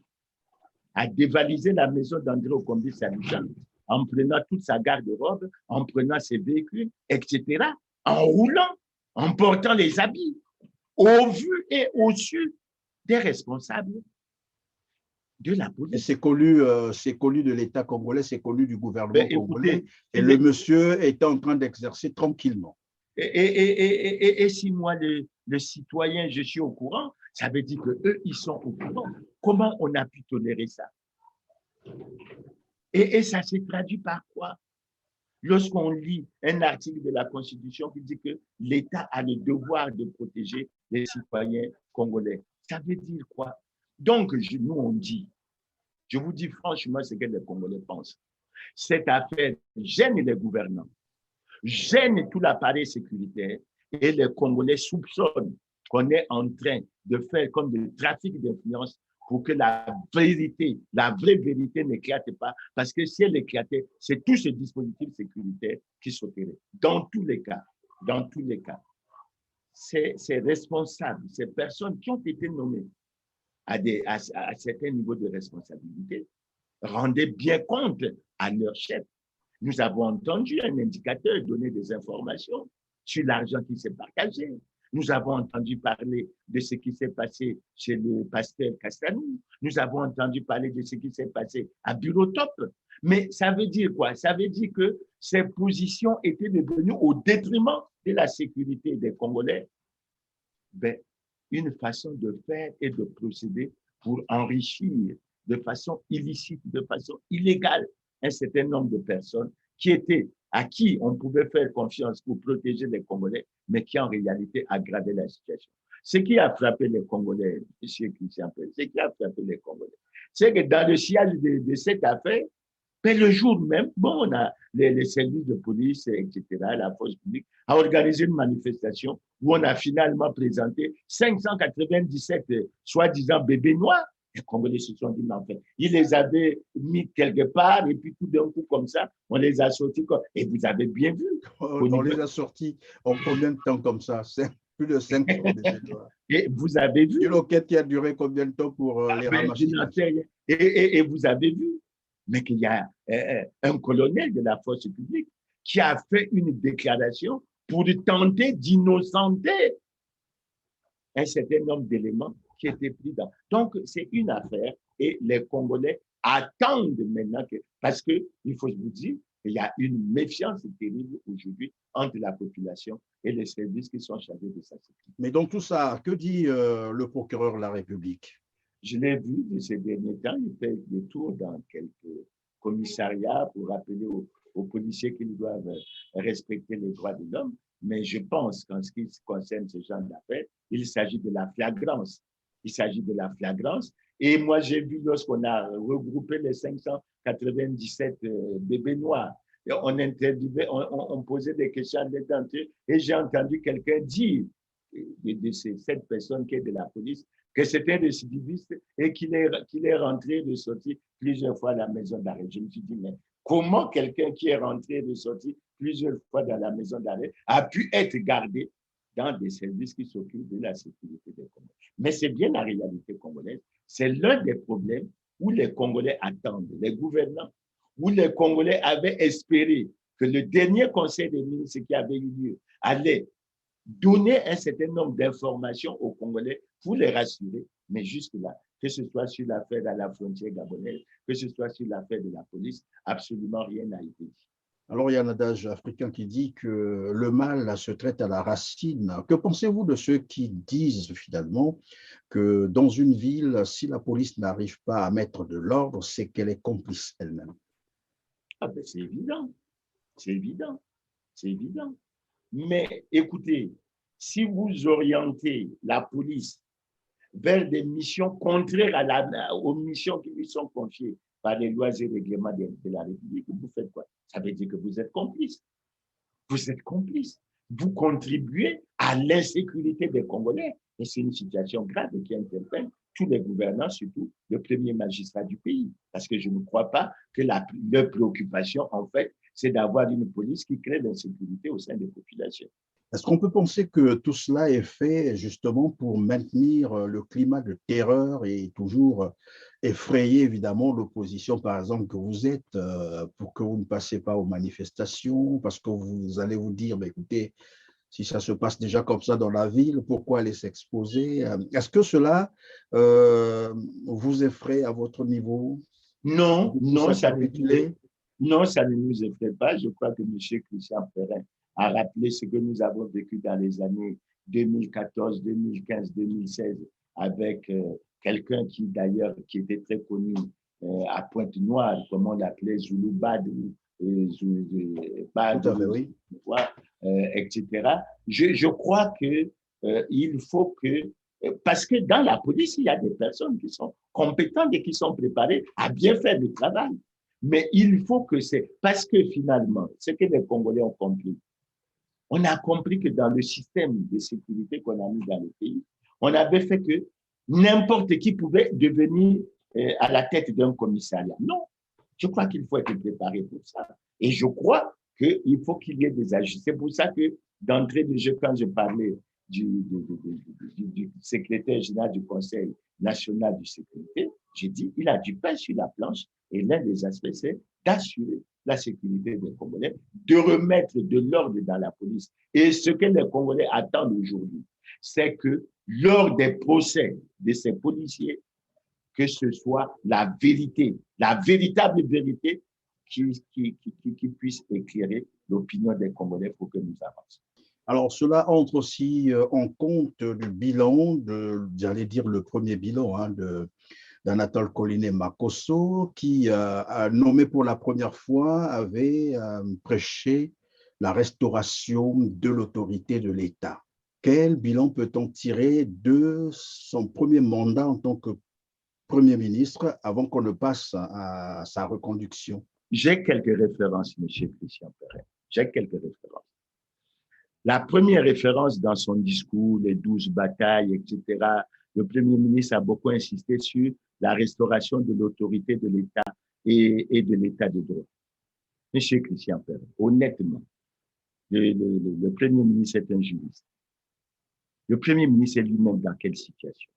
a dévalisé la maison d'André Okombi-Salissa en prenant toute sa garde-robe, en prenant ses véhicules, etc., en roulant, en portant les habits, au vu et au su des responsables de la police. C'est connu de l'État congolais, c'est connu du gouvernement congolais, et le monsieur est en train d'exercer tranquillement. Et si moi, le citoyen, je suis au courant, ça veut dire qu'eux, ils sont au courant. Comment on a pu tolérer ça? Et ça s'est traduit par quoi? Lorsqu'on lit un article de la Constitution qui dit que l'État a le devoir de protéger les citoyens congolais, ça veut dire quoi? Donc, nous, on dit, je vous dis franchement ce que les Congolais pensent. Cette affaire gêne les gouvernants, gêne tout l'appareil sécuritaire et les Congolais soupçonnent qu'on est en train de faire comme du trafic d'influence pour que la vérité, la vraie vérité n'éclate pas, parce que si elle éclatait, c'est tout ce dispositif sécuritaire qui sauterait. Dans tous les cas, ces responsables, ces personnes qui ont été nommées à certains niveaux de responsabilité, rendaient bien compte à leur chef. Nous avons entendu un indicateur donner des informations sur l'argent qui s'est partagé. Nous avons entendu parler de ce qui s'est passé chez le pasteur Castanou. Nous avons entendu parler de ce qui s'est passé à Bureau Top. Mais ça veut dire quoi? Ça veut dire que ces positions étaient devenues au détriment de la sécurité des Congolais. Ben, une façon de faire et de procéder pour enrichir de façon illicite, de façon illégale, un certain nombre de personnes à qui on pouvait faire confiance pour protéger les Congolais, mais qui en réalité aggravaient la situation. Ce qui a frappé les Congolais, M. Christian Pérez, c'est que dans le sillage de cette affaire, le jour même, on a les services de police, etc., la force publique, a organisé une manifestation où on a finalement présenté 597 soi-disant bébés noirs. Les Congolais se sont dit, mais en fait, ils les avaient mis quelque part et puis tout d'un coup, comme ça, on les a sortis. Et vous avez bien vu. On les a sortis en combien de temps comme ça? Plus de 5 ans. Et vous avez vu. Une enquête qui a duré combien de temps pour les ramasser? Et vous avez vu, mais qu'il y a un colonel de la force publique qui a fait une déclaration pour tenter d'innocenter un certain nombre d'éléments qui étaient pris dans. Donc, c'est une affaire et les Congolais attendent maintenant que, parce qu'il faut vous dire, il y a une méfiance terrible aujourd'hui entre la population et les services qui sont chargés de sa sécurité. Mais dans tout ça, que dit le procureur de la République? Je l'ai vu de ces derniers temps, il fait des tours dans quelques commissariats pour rappeler aux policiers qu'ils doivent respecter les droits de l'homme. Mais je pense qu'en ce qui concerne ce genre d'affaires, il s'agit de la flagrance. Il s'agit de la flagrance. Et moi, j'ai vu lorsqu'on a regroupé les 597 bébés noirs, on posait des questions à l'identité et j'ai entendu quelqu'un dire de cette personne qui est de la police que c'était un récidiviste et qu'il est rentré de sortir plusieurs fois à la maison d'arrêt. Je me suis dit, mais comment quelqu'un qui est rentré de sortir plusieurs fois dans la maison d'arrêt a pu être gardé dans des services qui s'occupent de la sécurité des Congolais? Mais c'est bien la réalité congolaise. C'est l'un des problèmes où les Congolais attendent, les gouvernants, où les Congolais avaient espéré que le dernier conseil des ministres qui avait eu lieu allait donner un certain nombre d'informations aux Congolais pour les rassurer, mais jusque-là, que ce soit sur l'affaire à la frontière gabonaise, que ce soit sur l'affaire de la police, absolument rien n'a été dit. Alors, il y a un adage africain qui dit que le mal se traite à la racine. Que pensez-vous de ceux qui disent finalement que dans une ville, si la police n'arrive pas à mettre de l'ordre, c'est qu'elle est complice elle-même? Ah ben c'est évident, c'est évident, c'est évident. Mais écoutez, si vous orientez la police vers des missions contraires aux missions qui lui sont confiées par les lois et règlements de la République, vous faites quoi? Ça veut dire que vous êtes complice. Vous êtes complice. Vous contribuez à l'insécurité des Congolais. Et c'est une situation grave qui interpelle tous les gouvernants, surtout le premier magistrat du pays. Parce que je ne crois pas que leur préoccupation, en fait, c'est d'avoir une police qui crée l'insécurité au sein des populations. Est-ce qu'on peut penser que tout cela est fait justement pour maintenir le climat de terreur et toujours effrayer évidemment l'opposition, par exemple, que vous êtes, pour que vous ne passez pas aux manifestations, parce que vous allez vous dire, bah, écoutez, si ça se passe déjà comme ça dans la ville, pourquoi aller s'exposer? Est-ce que cela vous effraie à votre niveau? Non, non, ça ne non, ça ne nous effraie pas. Je crois que M. Christian Perrin a rappelé ce que nous avons vécu dans les années 2014, 2015, 2016 avec quelqu'un qui d'ailleurs qui était très connu à Pointe-Noire, comme on l'appelait Zulu Bad, Bad, tout à fait, oui. Etc. Je crois que il faut que parce que dans la police, il y a des personnes qui sont compétentes et qui sont préparées à bien faire le travail. Mais il faut que c'est parce que finalement, ce que les Congolais ont compris, on a compris que dans le système de sécurité qu'on a mis dans le pays, on avait fait que n'importe qui pouvait devenir à la tête d'un commissariat. Non, je crois qu'il faut être préparé pour ça. Et je crois qu'il faut qu'il y ait des ajustements. C'est pour ça que d'entrée de jeu, quand je parlais du secrétaire général du Conseil national de sécurité, j'ai dit il a du pain sur la planche et l'un des aspects, c'est d'assurer la sécurité des Congolais, de remettre de l'ordre dans la police. Et ce que les Congolais attendent aujourd'hui, c'est que lors des procès de ces policiers, que ce soit la vérité, la véritable vérité qui puisse éclairer l'opinion des Congolais pour que nous avancions. Alors, cela entre aussi en compte du bilan, j'allais dire le premier bilan d'Anatole Colinet Makosso, qui a nommé pour la première fois, avait prêché la restauration de l'autorité de l'État. Quel bilan peut-on tirer de son premier mandat en tant que Premier ministre avant qu'on ne passe à sa reconduction? J'ai quelques références, M. Christian Perrin. J'ai quelques références. La première référence dans son discours, les 12 batailles, etc., le Premier ministre a beaucoup insisté sur la restauration de l'autorité de l'État et de l'État de droit. Monsieur Christian Perrin, honnêtement, le Premier ministre est un juriste. Le Premier ministre est lui-même dans quelle situation?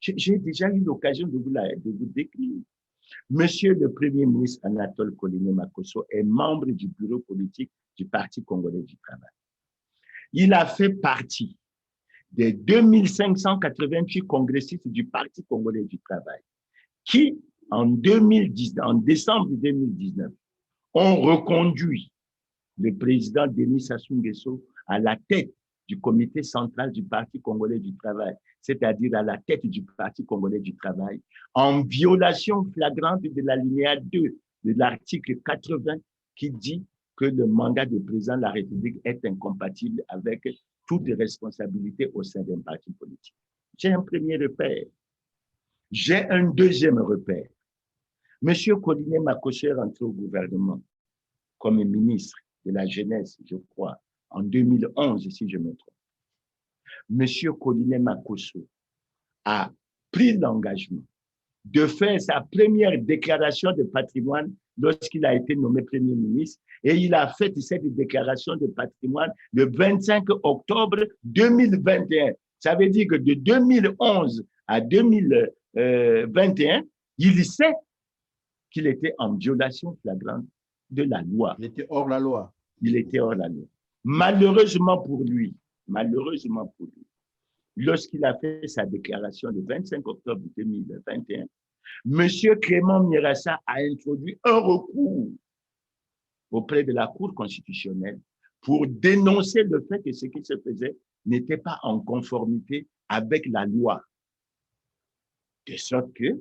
J'ai déjà eu l'occasion de vous décrire. Monsieur le Premier ministre Anatole Colinet Makosso est membre du bureau politique du Parti congolais du travail. il a fait partie des 2588 congressistes du Parti congolais du travail qui, en décembre 2019, ont reconduit le président Denis Sassou Nguesso à la tête du comité central du Parti congolais du travail, c'est-à-dire à la tête du Parti congolais du travail, en violation flagrante de l'alinéa 2 de l'article 80 qui dit que le mandat du président de la République est incompatible avec toute responsabilité au sein d'un parti politique. J'ai un premier repère. J'ai un deuxième repère. Monsieur Koliné Makosé est rentré au gouvernement comme ministre de la Jeunesse, je crois, en 2011, si je me trompe. Monsieur Koliné Makosé a pris l'engagement de faire sa première déclaration de patrimoine lorsqu'il a été nommé Premier ministre, et il a fait cette déclaration de patrimoine le 25 octobre 2021. Ça veut dire que de 2011 à 2021, il sait qu'il était en violation flagrante de la loi. Il était hors la loi. Il était hors la loi. Malheureusement pour lui, lorsqu'il a fait sa déclaration le 25 octobre 2021, M. Clément Mirassa a introduit un recours auprès de la Cour constitutionnelle pour dénoncer le fait que ce qui se faisait n'était pas en conformité avec la loi. De sorte que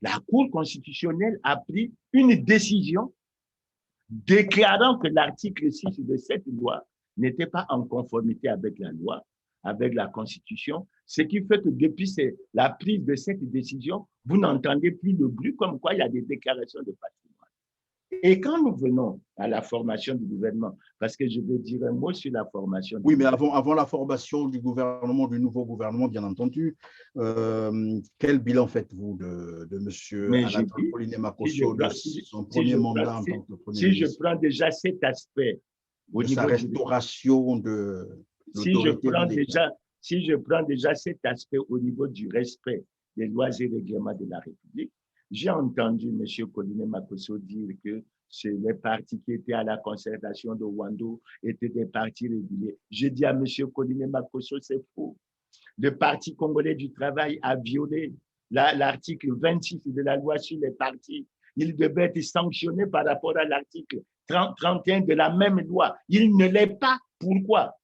la Cour constitutionnelle a pris une décision déclarant que l'article 6 de cette loi n'était pas en conformité avec la loi, avec la Constitution, ce qui fait que depuis la prise de cette décision, vous n'entendez plus le bruit comme quoi il y a des déclarations de patrimoine. Et quand nous venons à la formation du gouvernement, parce que je vais dire un mot sur la formation. Oui, mais avant la formation du gouvernement, du nouveau gouvernement, bien entendu, quel bilan faites-vous de M. Anatole Koliné Makosé, de son premier mandat en tant que Premier ministre? Si je prends déjà cet aspect au niveau de sa restauration de l'autorité de l'État. Si je prends déjà cet aspect au niveau du respect des lois et règlements de la République, j'ai entendu M. Koliné Makosé dire que les partis qui étaient à la concertation de Wando étaient des partis réguliers. Je dis à M. Koliné Makosé, c'est faux. Le Parti congolais du travail a violé l'article 26 de la loi sur les partis. Il devait être sanctionné par rapport à l'article 31 de la même loi. Il ne l'est pas. Pourquoi?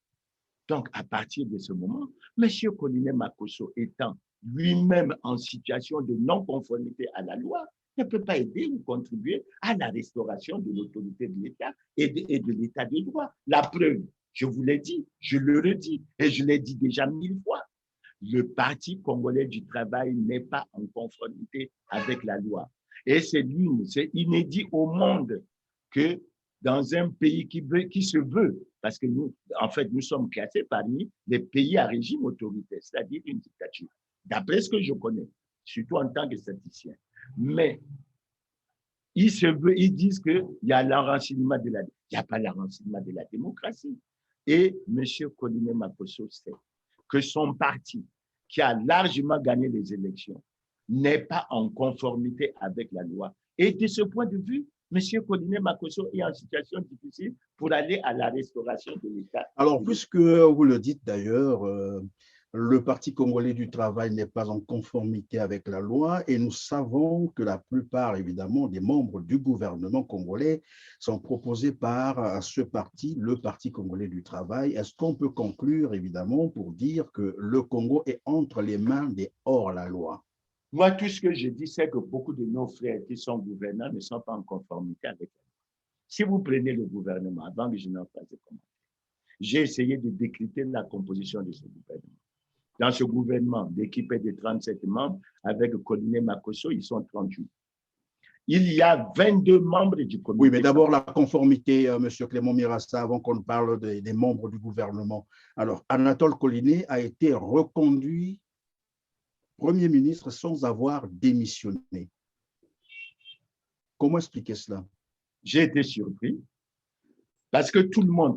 Donc, à partir de ce moment, M. Koliné Makosé étant lui-même en situation de non-conformité à la loi, ne peut pas aider ou contribuer à la restauration de l'autorité de l'État et de l'État de droit. La preuve, je vous l'ai dit, je le redis, et je l'ai dit déjà 1000 fois, le Parti congolais du travail n'est pas en conformité avec la loi. Et c'est inédit au monde que dans un pays qui se veut, parce que nous, en fait, nous sommes classés parmi les pays à régime autoritaire, c'est-à-dire une dictature, d'après ce que je connais, surtout en tant que statisticien. Mais ils disent qu'il y a l'enracinement de la... Il n'y a pas l'enracinement de la démocratie. Et M. Koliné Makosé sait que son parti, qui a largement gagné les élections, n'est pas en conformité avec la loi. Et de ce point de vue, M. Koliné Makosé est en situation difficile pour aller à la restauration de l'État. Alors, puisque vous le dites d'ailleurs, le Parti congolais du travail n'est pas en conformité avec la loi et nous savons que la plupart, évidemment, des membres du gouvernement congolais sont proposés par ce parti, le Parti congolais du travail. Est-ce qu'on peut conclure, évidemment, pour dire que le Congo est entre les mains des hors-la-loi? Moi, tout ce que je dis, c'est que beaucoup de nos frères qui sont gouvernants ne sont pas en conformité avec la loi. Si vous prenez le gouvernement, avant que je n'en fasse commentaire, j'ai essayé de décrypter la composition de ce gouvernement. Dans ce gouvernement, l'équipe est de 37 membres, avec Koliné Makosé, ils sont 38. Il y a 22 membres du comité. Oui, mais d'abord la conformité, M. Clément Mirassa, avant qu'on parle des membres du gouvernement. Alors, Anatole Koliné a été reconduit Premier ministre sans avoir démissionné. Comment expliquer cela? J'ai été surpris parce que tout le monde,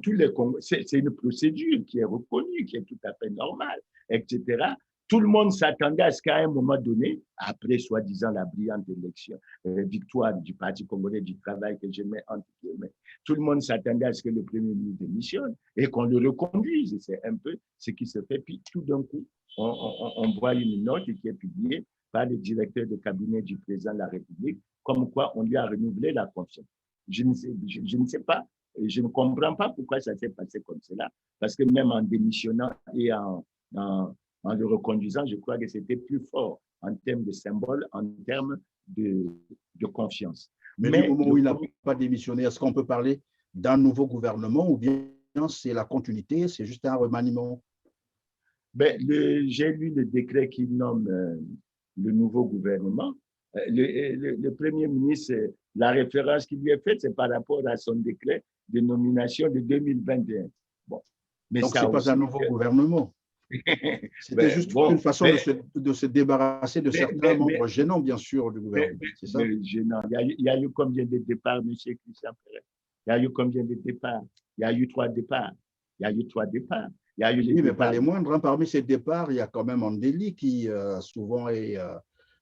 c'est une procédure qui est reconnue, qui est tout à fait normale, etc. Tout le monde s'attendait à ce qu'à un moment donné, après soi-disant la brillante élection, victoire du Parti congolais du travail que je mets entre guillemets, tout le monde s'attendait à ce que le Premier ministre démissionne et qu'on le reconduise. C'est un peu ce qui se fait. Puis tout d'un coup, on voit une note qui est publiée par le directeur de cabinet du président de la République, comme quoi on lui a renouvelé la confiance. Je ne sais pas, je ne comprends pas pourquoi ça s'est passé comme cela, parce que même en démissionnant et en le reconduisant, je crois que c'était plus fort en termes de symbole, en termes de confiance. Mais du moment où il n'a pas démissionné, est-ce qu'on peut parler d'un nouveau gouvernement ou bien c'est la continuité, c'est juste un remaniement? Ben, j'ai lu le décret qui nomme le nouveau gouvernement. Le Premier ministre, la référence qui lui est faite, c'est par rapport à son décret de nomination de 2021. Bon. Mais donc, ce n'est pas un nouveau gouvernement. C'était juste une façon de se débarrasser de certains membres gênants, bien sûr, du gouvernement. C'est ça? Gênant. Il y a eu combien de départs, M. Christian Ferret? Il y a eu combien de départs? Il y a eu 3 départs. Il y a eu 3 départs. Il y a eu oui, mais pas les moindres. Hein. Parmi ces départs, il y a quand même Andeli qui souvent est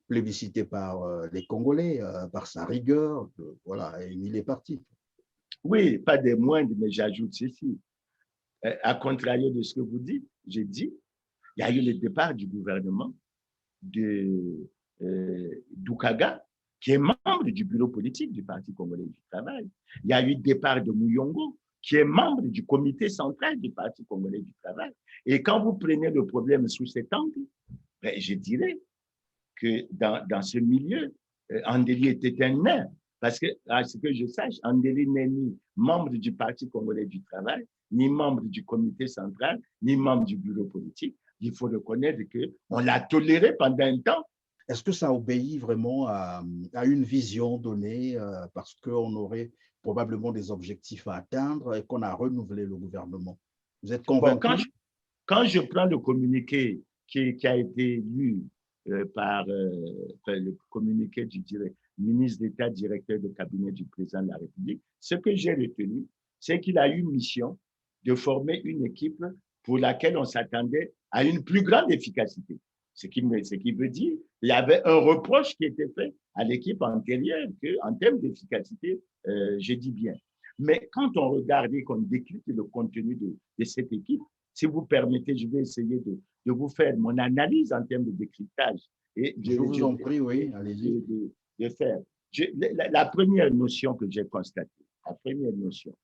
plébiscité par les Congolais, par sa rigueur. Voilà, et il est parti. Oui, pas des moindres, mais j'ajoute ceci. À contrario de ce que vous dites, j'ai dit, il y a eu le départ du gouvernement d'Oukaga, qui est membre du bureau politique du Parti congolais du travail. Il y a eu le départ de Mouyongo, qui est membre du comité central du Parti congolais du travail. Et quand vous prenez le problème sous cet angle, ben, je dirais que dans ce milieu, Andeli était un nain. Parce que, à ce que je sache, Andeli n'est ni membre du Parti congolais du travail, ni membre du comité central, ni membre du bureau politique. Il faut reconnaître qu'on l'a toléré pendant un temps. Est-ce que ça obéit vraiment à une vision donnée parce qu'on aurait probablement des objectifs à atteindre et qu'on a renouvelé le gouvernement? Vous êtes convaincu? Bon, quand je prends le communiqué qui a été lu par le communiqué du ministre d'État, directeur de cabinet du président de la République, ce que j'ai retenu, c'est qu'il a eu mission de former une équipe pour laquelle on s'attendait à une plus grande efficacité. Ce qui veut dire qu'il y avait un reproche qui était fait à l'équipe antérieure qu'en termes d'efficacité, je dis bien. Mais quand on regarde et qu'on décrypte le contenu de cette équipe, si vous permettez, je vais essayer de vous faire mon analyse en termes de décryptage. Et je vous en prie, oui, allez-y. De faire. La première notion que j'ai constatée, la première notion,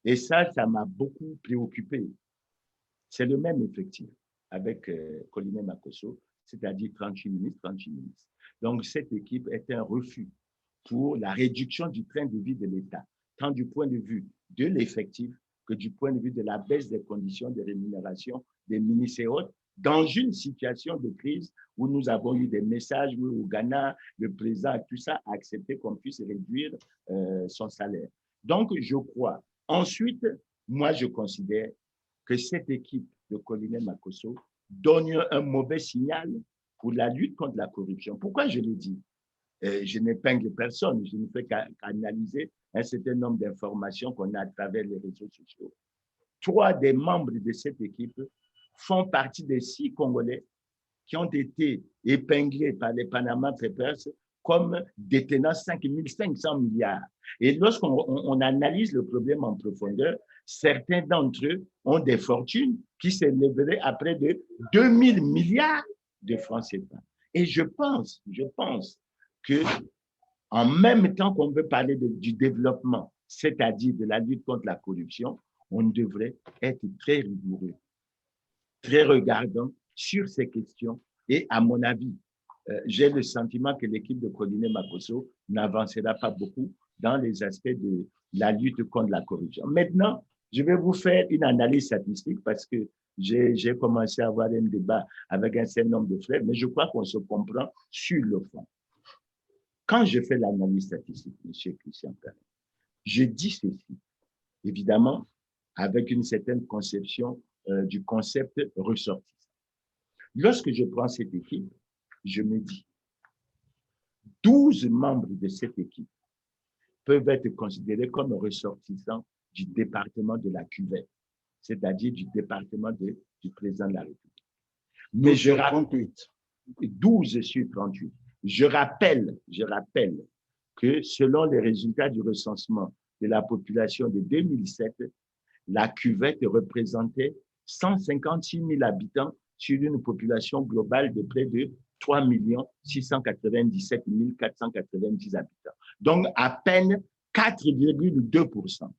et ça m'a beaucoup préoccupé, c'est le même effectif avec Colline Makosso, c'est-à-dire 38 ministres, 38 ministres. Donc, cette équipe est un refus pour la réduction du train de vie de l'État, tant du point de vue de l'effectif que du point de vue de la baisse des conditions de rémunération des ministres et autres, dans une situation de crise où nous avons eu des messages où au Ghana, le président, tout ça, a accepté qu'on puisse réduire son salaire. Donc, je crois. Ensuite, moi, je considère que cette équipe de Colline Makosso donne un mauvais signal pour la lutte contre la corruption. Pourquoi je le dis? Je n'épingle personne, je ne fais qu'analyser un certain nombre d'informations qu'on a à travers les réseaux sociaux. 3 des membres de cette équipe font partie des 6 Congolais qui ont été épinglés par les Panama Papers comme détenant 5 500 milliards. Et lorsqu'on analyse le problème en profondeur, certains d'entre eux ont des fortunes qui s'élèveraient à près de 2000 milliards de francs CFA. Et je pense que en même temps qu'on veut parler du développement, c'est-à-dire de la lutte contre la corruption, on devrait être très rigoureux, très regardant sur ces questions. Et à mon avis, j'ai le sentiment que l'équipe de Colline Makosso n'avancera pas beaucoup dans les aspects de la lutte contre la corruption. Maintenant, je vais vous faire une analyse statistique parce que j'ai commencé à avoir un débat avec un certain nombre de frères, mais je crois qu'on se comprend sur le fond. Quand je fais l'analyse statistique, M. Christian Ferret, je dis ceci, évidemment, avec une certaine conception du concept ressortissant. Lorsque je prends cette équipe, je me dis, 12 membres de cette équipe peuvent être considérés comme ressortissants du département de la cuvette, c'est-à-dire du département du président de la République. Mais 38. 12 sur 38. Je rappelle que selon les résultats du recensement de la population de 2007, la cuvette représentait 156 000 habitants sur une population globale de près de 3 697 490 habitants. Donc, à peine 4,2%.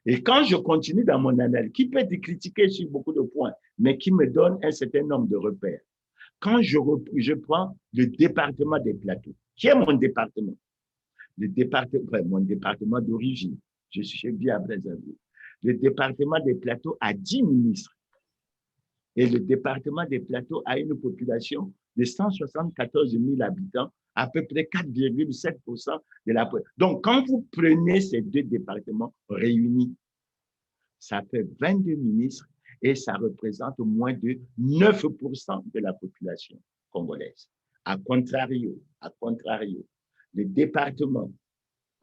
Et quand je continue dans mon analyse, qui peut être critiqué sur beaucoup de points, mais qui me donne un certain nombre de repères. Quand je prends le département des Plateaux, qui est mon département, mon département d'origine, je suis bien à Brazzaville. Le département des Plateaux a 10 ministres. Et le département des Plateaux a une population de 174 000 habitants, à peu près 4,7% de la population. Donc, quand vous prenez ces deux départements réunis, ça fait 22 ministres et ça représente moins de 9% de la population congolaise. A contrario, le département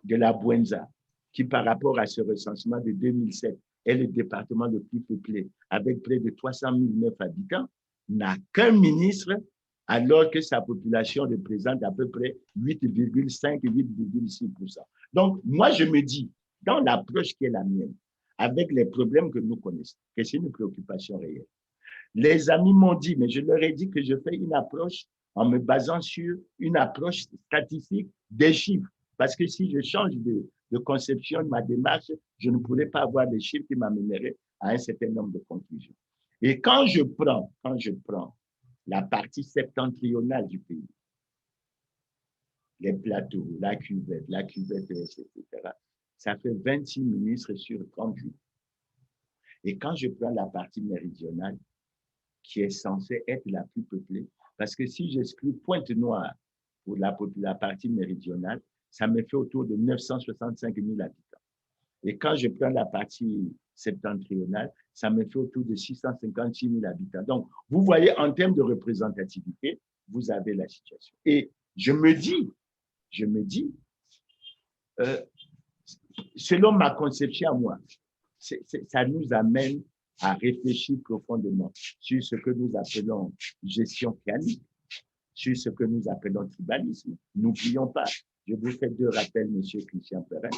de la Bouenza, qui par rapport à ce recensement de 2007 est le département le plus peuplé, avec près de 300 009 habitants, n'a qu'un ministre, alors que sa population représente à peu près 8,5-8,6%. Donc, moi, je me dis, dans l'approche qui est la mienne, avec les problèmes que nous connaissons, que c'est une préoccupation réelle. Les amis m'ont dit, mais je leur ai dit que je fais une approche en me basant sur une approche statistique des chiffres. Parce que si je change de conception de ma démarche, je ne pourrais pas avoir des chiffres qui m'amèneraient à un certain nombre de conclusions. Et quand je prends la partie septentrionale du pays, les plateaux, la cuvette, etc., ça fait 26 ministres sur 38. Et quand je prends la partie méridionale, qui est censée être la plus peuplée, parce que si j'exclus Pointe-Noire pour la partie méridionale, ça me fait autour de 965 000 habitants. Et quand je prends la partie septentrionale, ça me fait autour de 656 000 habitants. Donc, vous voyez, en termes de représentativité, vous avez la situation. Et je me dis, selon ma conception à moi, ça nous amène à réfléchir profondément sur ce que nous appelons gestion clanique, sur ce que nous appelons tribalisme. N'oublions pas, je vous fais deux rappels, M. Christian Perrin.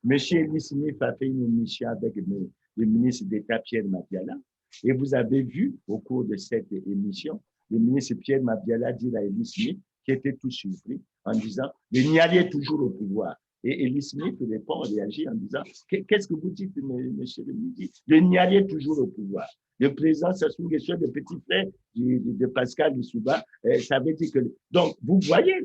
M. Elie Smith a fait une émission avec le ministre d'État Pierre Mabiala, et vous avez vu au cours de cette émission, le ministre Pierre Mabiala dit à Elie Smith, qui était tout surpris, en disant « Le Niali est toujours au pouvoir ». Et Elie Smith répond, réagit en disant « Qu'est-ce que vous dites, monsieur le ministre? Le Niali est toujours au pouvoir. Le président Sassou Nguesso, le petit frère de Pascal Lissouba, ça veut dire que… » Donc, vous voyez,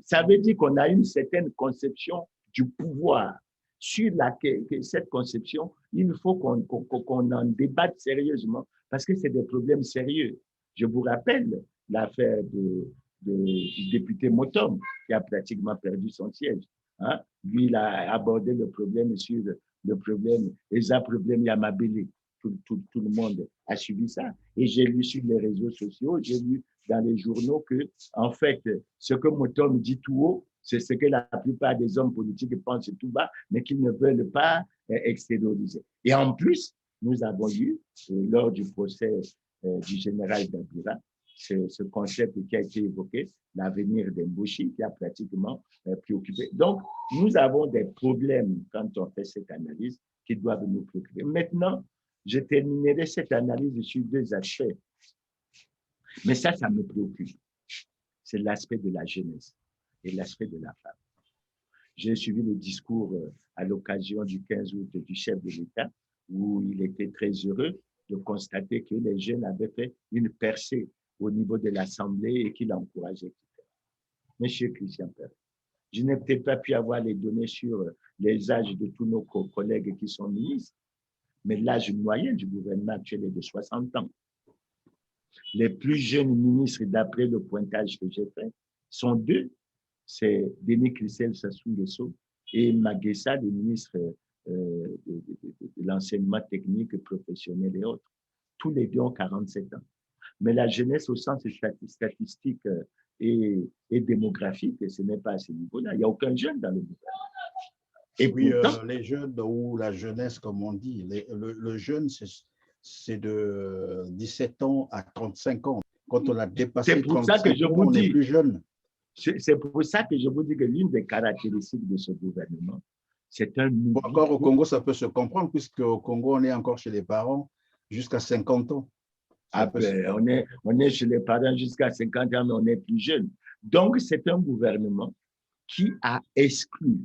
ça veut dire qu'on a une certaine conception du pouvoir sur laquelle cette conception, il faut qu'on en débatte sérieusement parce que c'est des problèmes sérieux. Je vous rappelle l'affaire du député Motom qui a pratiquement perdu son siège. Hein? Lui, il a abordé le problème sur le problème, les problèmes Yamabele. Tout le monde a suivi ça. Et j'ai lu sur les réseaux sociaux, j'ai lu dans les journaux que, en fait, ce que Motom dit tout haut, c'est ce que la plupart des hommes politiques pensent tout bas, mais qu'ils ne veulent pas extérioriser. Et en plus, nous avons eu, lors du procès du général Dabira, ce concept qui a été évoqué, l'avenir d'Embouchi, qui a pratiquement préoccupé. Donc, nous avons des problèmes quand on fait cette analyse qui doivent nous préoccuper. Maintenant, je terminerai cette analyse sur deux aspects. Mais ça me préoccupe. C'est l'aspect de la jeunesse et l'aspect de la femme. J'ai suivi le discours à l'occasion du 15 août du chef de l'État, où il était très heureux de constater que les jeunes avaient fait une percée au niveau de l'Assemblée et qu'il encourageait. Monsieur Christian Perrin, je n'ai peut-être pas pu avoir les données sur les âges de tous nos collègues qui sont ministres, mais l'âge moyen du gouvernement actuel est de 60 ans. Les plus jeunes ministres, d'après le pointage que j'ai fait, sont deux. C'est Denis Christel Sassou Nguesso et Maguessa, le ministre de l'enseignement technique, professionnel et autres. Tous les deux ont 47 ans. Mais la jeunesse au sens statistique et démographique, ce n'est pas à ce niveau-là. Il n'y a aucun jeune dans le gouvernement. Et oui, pourtant, les jeunes ou la jeunesse, comme on dit, le jeune, c'est de 17 ans à 35 ans. Quand on a C'est dépassé pour ça que 35 je ans, vous on est dis, plus jeune. c'est pour ça que je vous dis que l'une des caractéristiques de ce gouvernement, c'est un Bon, oubli. encore au Congo, ça peut se comprendre, puisque au Congo, on est encore chez les parents jusqu'à 50 ans. Après, on est chez les parents jusqu'à 50 ans, mais on est plus jeune. Donc, c'est un gouvernement qui a exclu.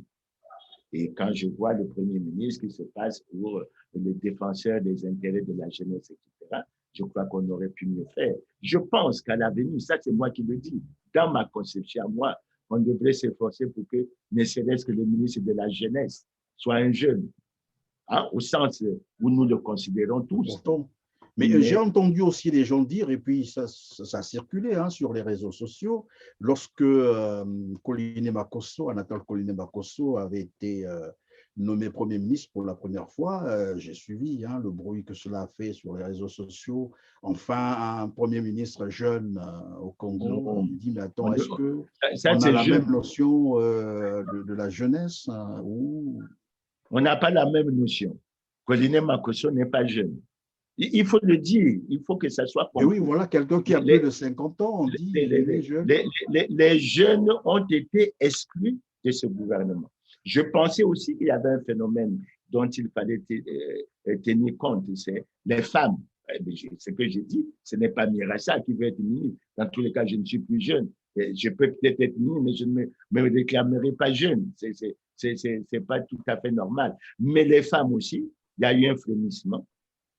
Et quand je vois le Premier ministre qui se passe pour le défenseur des intérêts de la jeunesse, etc., je crois qu'on aurait pu mieux faire. Je pense qu'à l'avenir, ça c'est moi qui le dis, dans ma conception, moi, on devrait s'efforcer pour que, ne serait-ce que le ministre de la jeunesse soit un jeune, hein, au sens où nous le considérons tous. Pourtant, mais j'ai Mais entendu aussi les gens dire, et puis ça a circulé sur les réseaux sociaux, lorsque Colline Makosso, Anatole Colline Makosso avait été nommé Premier ministre pour la première fois, j'ai suivi le bruit que cela a fait sur les réseaux sociaux. Enfin, un Premier ministre jeune au Congo, on non, me dit, mais attends, on, est-ce que ça on a c'est la même jeune. notion de la jeunesse ou... On n'a pas la même notion. Colline Makosso n'est pas jeune. Il faut le dire, il faut que ça soit Et oui, compris. voilà, quelqu'un qui a plus Les, de 50 ans, on dit, les, il est les, jeune. les jeunes ont été exclus de ce gouvernement. Je pensais aussi qu'il y avait un phénomène dont il fallait tenir compte, c'est les femmes. Ce que j'ai dit, ce n'est pas Miracha qui veut être ministre. Dans tous les cas, je ne suis plus jeune. Je peux peut-être être ministre, mais je ne me réclamerai pas jeune. C'est pas tout à fait normal. Mais les femmes aussi, il y a eu un frémissement,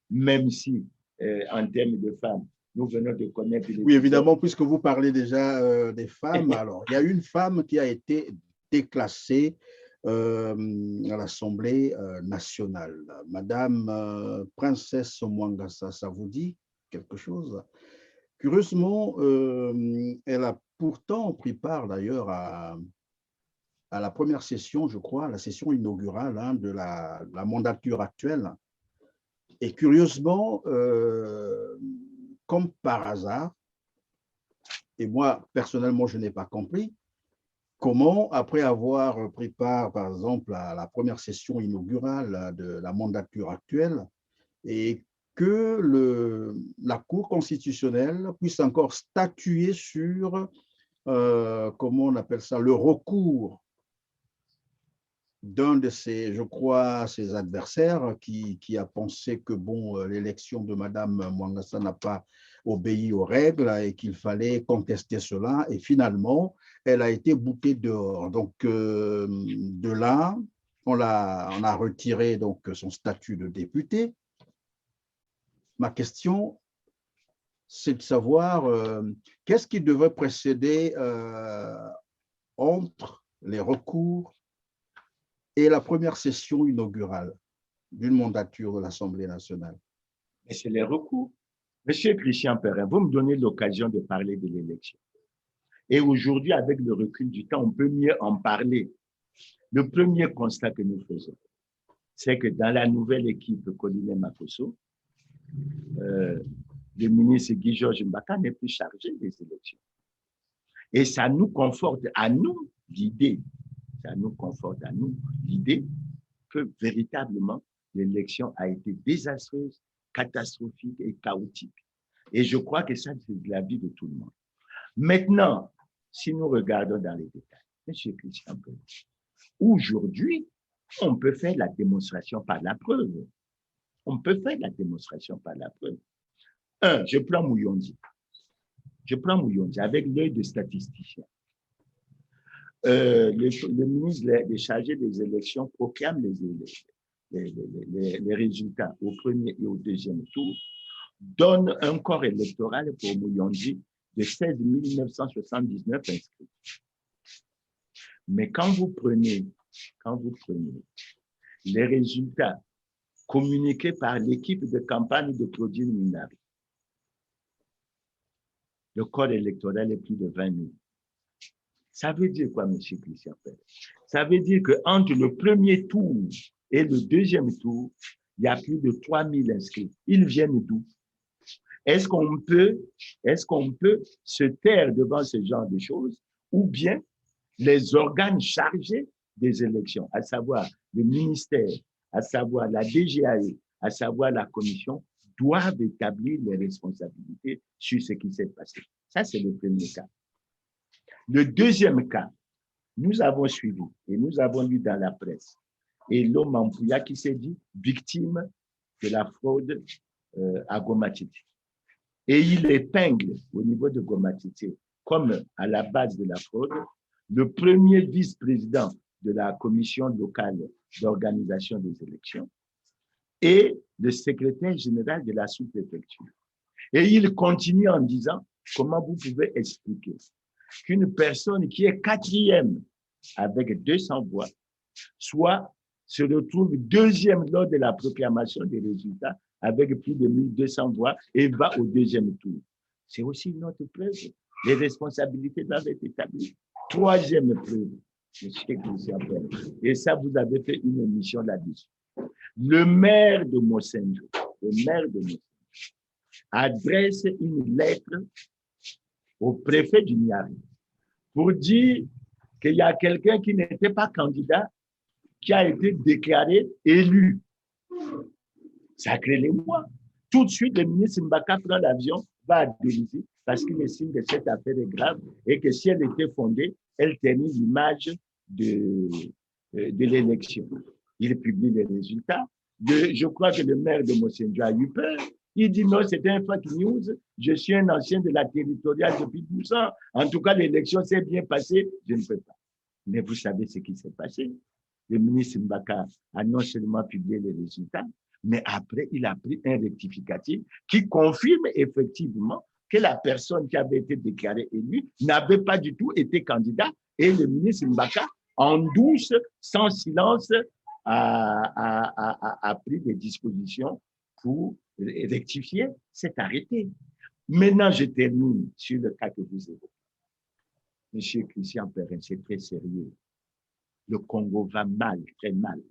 même si, en termes de femmes, nous venons de connaître les Oui, évidemment, puisque vous parlez déjà des femmes, alors il y a une femme qui a été déclassée à l'Assemblée nationale. Madame Princesse Mwangassa, ça vous dit quelque chose? Curieusement, elle a pourtant pris part d'ailleurs à la première session, je crois, la session inaugurale de la mandature actuelle. Et curieusement, comme par hasard, et moi, personnellement, je n'ai pas compris comment, après avoir pris part, par exemple, à la première session inaugurale de la mandature actuelle, et que la Cour constitutionnelle puisse encore statuer sur, comment on appelle ça, le recours d'un de ses, je crois, ses adversaires qui a pensé que bon, l'élection de Madame Mwangassa n'a pas obéi aux règles et qu'il fallait contester cela. Et finalement, elle a été boutée dehors. Donc, de là, on a retiré donc son statut de député. Ma question, c'est de savoir qu'est-ce qui devrait précéder entre les recours et la première session inaugurale d'une mandature de l'Assemblée nationale. Mais c'est les recours. Monsieur Christian Perrin, vous me donnez l'occasion de parler de l'élection. Et aujourd'hui, avec le recul du temps, on peut mieux en parler. Le premier constat que nous faisons, c'est que dans la nouvelle équipe Colline Makosso, le ministre Guy Georges Mbaka n'est plus chargé des élections. Et ça nous conforte à nous l'idée, que véritablement l'élection a été désastreuse, catastrophique et chaotique. Et je crois que ça, c'est l'avis de tout le monde. Maintenant, si nous regardons dans les détails, M. Christian Perrin, aujourd'hui, on peut faire la démonstration par la preuve. On peut faire la démonstration par la preuve. Je prends Mouyondi. Avec l'œil de statisticien. Le ministre chargé des élections proclame les résultats au premier et au deuxième tour, donne un corps électoral pour Mouyondi de 16 979 inscrits. Mais quand vous prenez les résultats communiqués par l'équipe de campagne de Claudine Minari, le corps électoral est plus de 20 000. Ça veut dire quoi, M. Christian Perrin? Ça veut dire qu'entre le premier tour et le deuxième tour, il y a plus de 3 000 inscrits. Ils viennent d'où? Est-ce qu'on peut se taire devant ce genre de choses, ou bien les organes chargés des élections, à savoir le ministère, à savoir la DGAE, à savoir la commission, doivent établir les responsabilités sur ce qui s'est passé. Ça, c'est le premier cas. Le deuxième cas, nous avons suivi et nous avons lu dans la presse et l'homme Ampouya qui s'est dit victime de la fraude à Gomatiti. Et il épingle au niveau de Gomatiti comme à la base de la fraude le premier vice-président de la commission locale d'organisation des élections et le secrétaire général de la sous-préfecture. Et il continue en disant comment vous pouvez expliquer qu'une personne qui est quatrième avec 200 voix, soit se retrouve deuxième lors de la proclamation des résultats avec plus de 1200 voix et va au deuxième tour. C'est aussi une autre preuve. Les responsabilités doivent être établies. Troisième preuve, et ça, vous avez fait une émission là-dessus. Le maire de Mossenjo, adresse une lettre au préfet du Niari pour dire qu'il y a quelqu'un qui n'était pas candidat, qui a été déclaré élu. Ça crée les mois. Tout de suite, le ministre Mbaka prend l'avion, va à Délisi, parce qu'il estime que cette affaire est grave et que si elle était fondée, elle ternit l'image de l'élection. Il publie les résultats. Je crois que le maire de Mossenjo a eu peur. Il dit non, c'était un fake news. Je suis un ancien de la territoriale depuis 12 ans. En tout cas, l'élection s'est bien passée. Je ne peux pas. Mais vous savez ce qui s'est passé. Le ministre Mbaka a non seulement publié les résultats, mais après, il a pris un rectificatif qui confirme effectivement que la personne qui avait été déclarée élue n'avait pas du tout été candidat. Et le ministre Mbaka, en douce, sans silence, a pris des dispositions pour rectifier cet arrêté. Maintenant, je termine sur le cas que vous évoquez. Monsieur Christian Perrin, c'est très sérieux. Le Congo va mal, très mal.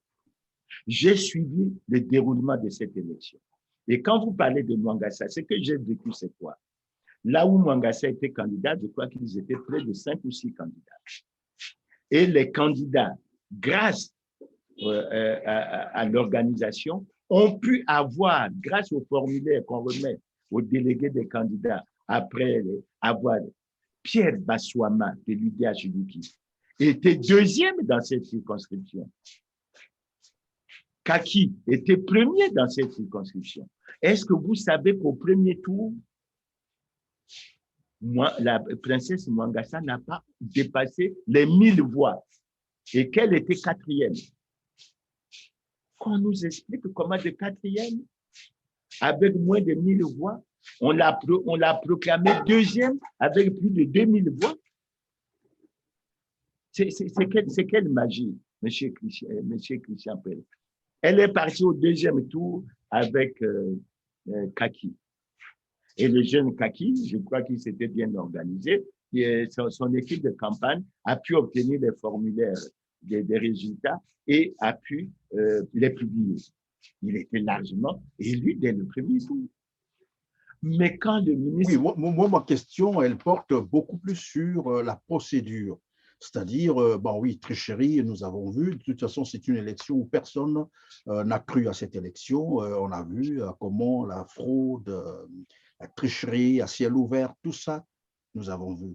J'ai suivi le déroulement de cette élection. Et quand vous parlez de Mwangassa, ce que j'ai vécu, c'est quoi? Là où Mwangassa était candidat, je crois qu'ils étaient près de 5 ou 6 candidats. Et les candidats, grâce à l'organisation, ont pu avoir, grâce au formulaire qu'on remet aux délégués des candidats, après avoir Pierre Bassouama de l'UDH-Luki, était deuxième dans cette circonscription. Kaki était premier dans cette circonscription. Est-ce que vous savez qu'au premier tour, la princesse Mwangassa n'a pas dépassé les 1000 voix et qu'elle était quatrième? Qu'on nous explique comment de quatrième, avec moins de 1000 voix, on l'a proclamé deuxième avec plus de 2000 voix. C'est quelle magie, monsieur Christian Perrin? Elle est partie au deuxième tour avec Kaki. Et le jeune Kaki, je crois qu'il s'était bien organisé. Et son équipe de campagne a pu obtenir les formulaires des résultats et a pu les publier. Il était largement élu dès le premier tour. Mais quand le ministre... Oui, moi, ma question, elle porte beaucoup plus sur la procédure. C'est-à-dire, bon oui, tricherie, nous avons vu, de toute façon, c'est une élection où personne n'a cru à cette élection. On a vu comment la fraude, la tricherie à ciel ouvert, tout ça, nous avons vu.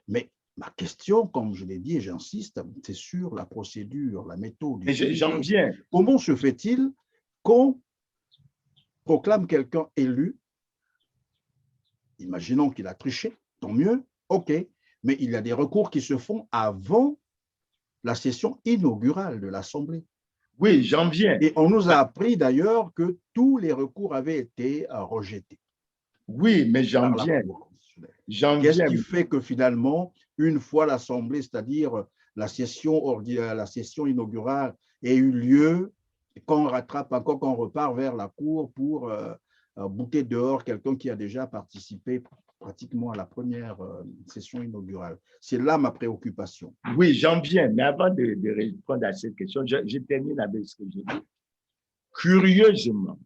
Mais ma question, comme je l'ai dit et j'insiste, c'est sur la procédure, la méthode. J'en viens. Comment se fait-il qu'on proclame quelqu'un élu? Imaginons qu'il a triché, tant mieux, ok. Mais il y a des recours qui se font avant la session inaugurale de l'Assemblée. Oui, j'en viens. Et on nous a appris d'ailleurs que tous les recours avaient été rejetés. Oui, mais j'en viens. Qu'est-ce qui fait que finalement, une fois l'Assemblée, c'est-à-dire la session inaugurale ait eu lieu, qu'on rattrape encore, qu'on repart vers la cour pour bouter dehors quelqu'un qui a déjà participé pratiquement à la première session inaugurale? C'est là ma préoccupation. Oui, j'en viens, mais avant de répondre à cette question, je termine avec ce que j'ai dit. Curieusement,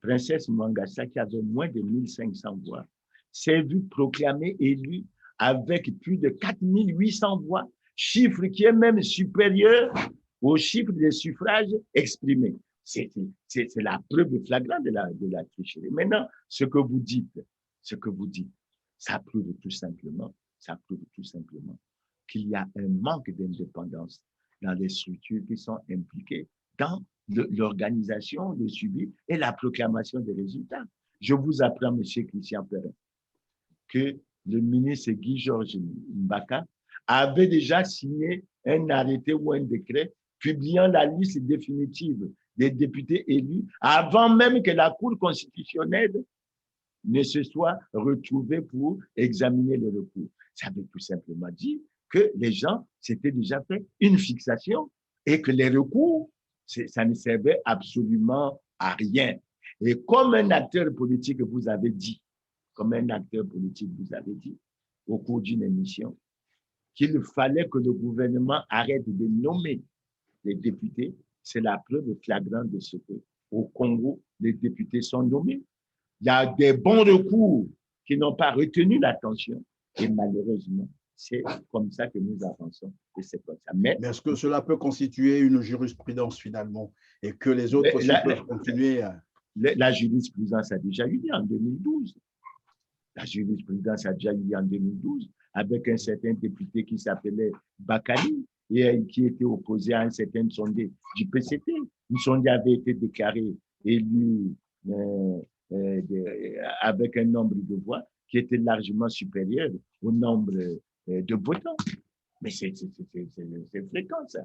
Princesse Mwangassa, qui avait moins de 1500 voix, s'est vue proclamée élue avec plus de 4800 voix, chiffre qui est même supérieur au chiffre des suffrages exprimés. C'est la preuve flagrante de la tricherie. Maintenant, ce que vous dites, ça prouve tout simplement qu'il y a un manque d'indépendance dans les structures qui sont impliquées dans l'organisation, le suivi et la proclamation des résultats. Je vous apprends, M. Christian Perrin, que le ministre Guy-Georges Mbaka avait déjà signé un arrêté ou un décret publiant la liste définitive des députés élus avant même que la Cour constitutionnelle ne se soit retrouvée pour examiner le recours. Ça veut tout simplement dire que les gens s'étaient déjà fait une fixation et que les recours, ça ne servait absolument à rien. Et comme un acteur politique vous avez dit, au cours d'une émission, qu'il fallait que le gouvernement arrête de nommer les députés, c'est la preuve flagrante de ce que au Congo, les députés sont nommés. Il y a des bons recours qui n'ont pas retenu l'attention et malheureusement, c'est comme ça que nous avançons et c'est comme ça. Mais est-ce que cela peut constituer une jurisprudence finalement et que les autres aussi peuvent continuer à... La jurisprudence a déjà eu lieu en 2012. La jurisprudence a déjà eu lieu en 2012 avec un certain député qui s'appelait Bakali et qui était opposé à un certain sondé du PCT. Une sondé avait été déclaré élu avec un nombre de voix qui était largement supérieur au nombre de votants. Mais c'est fréquent, ça.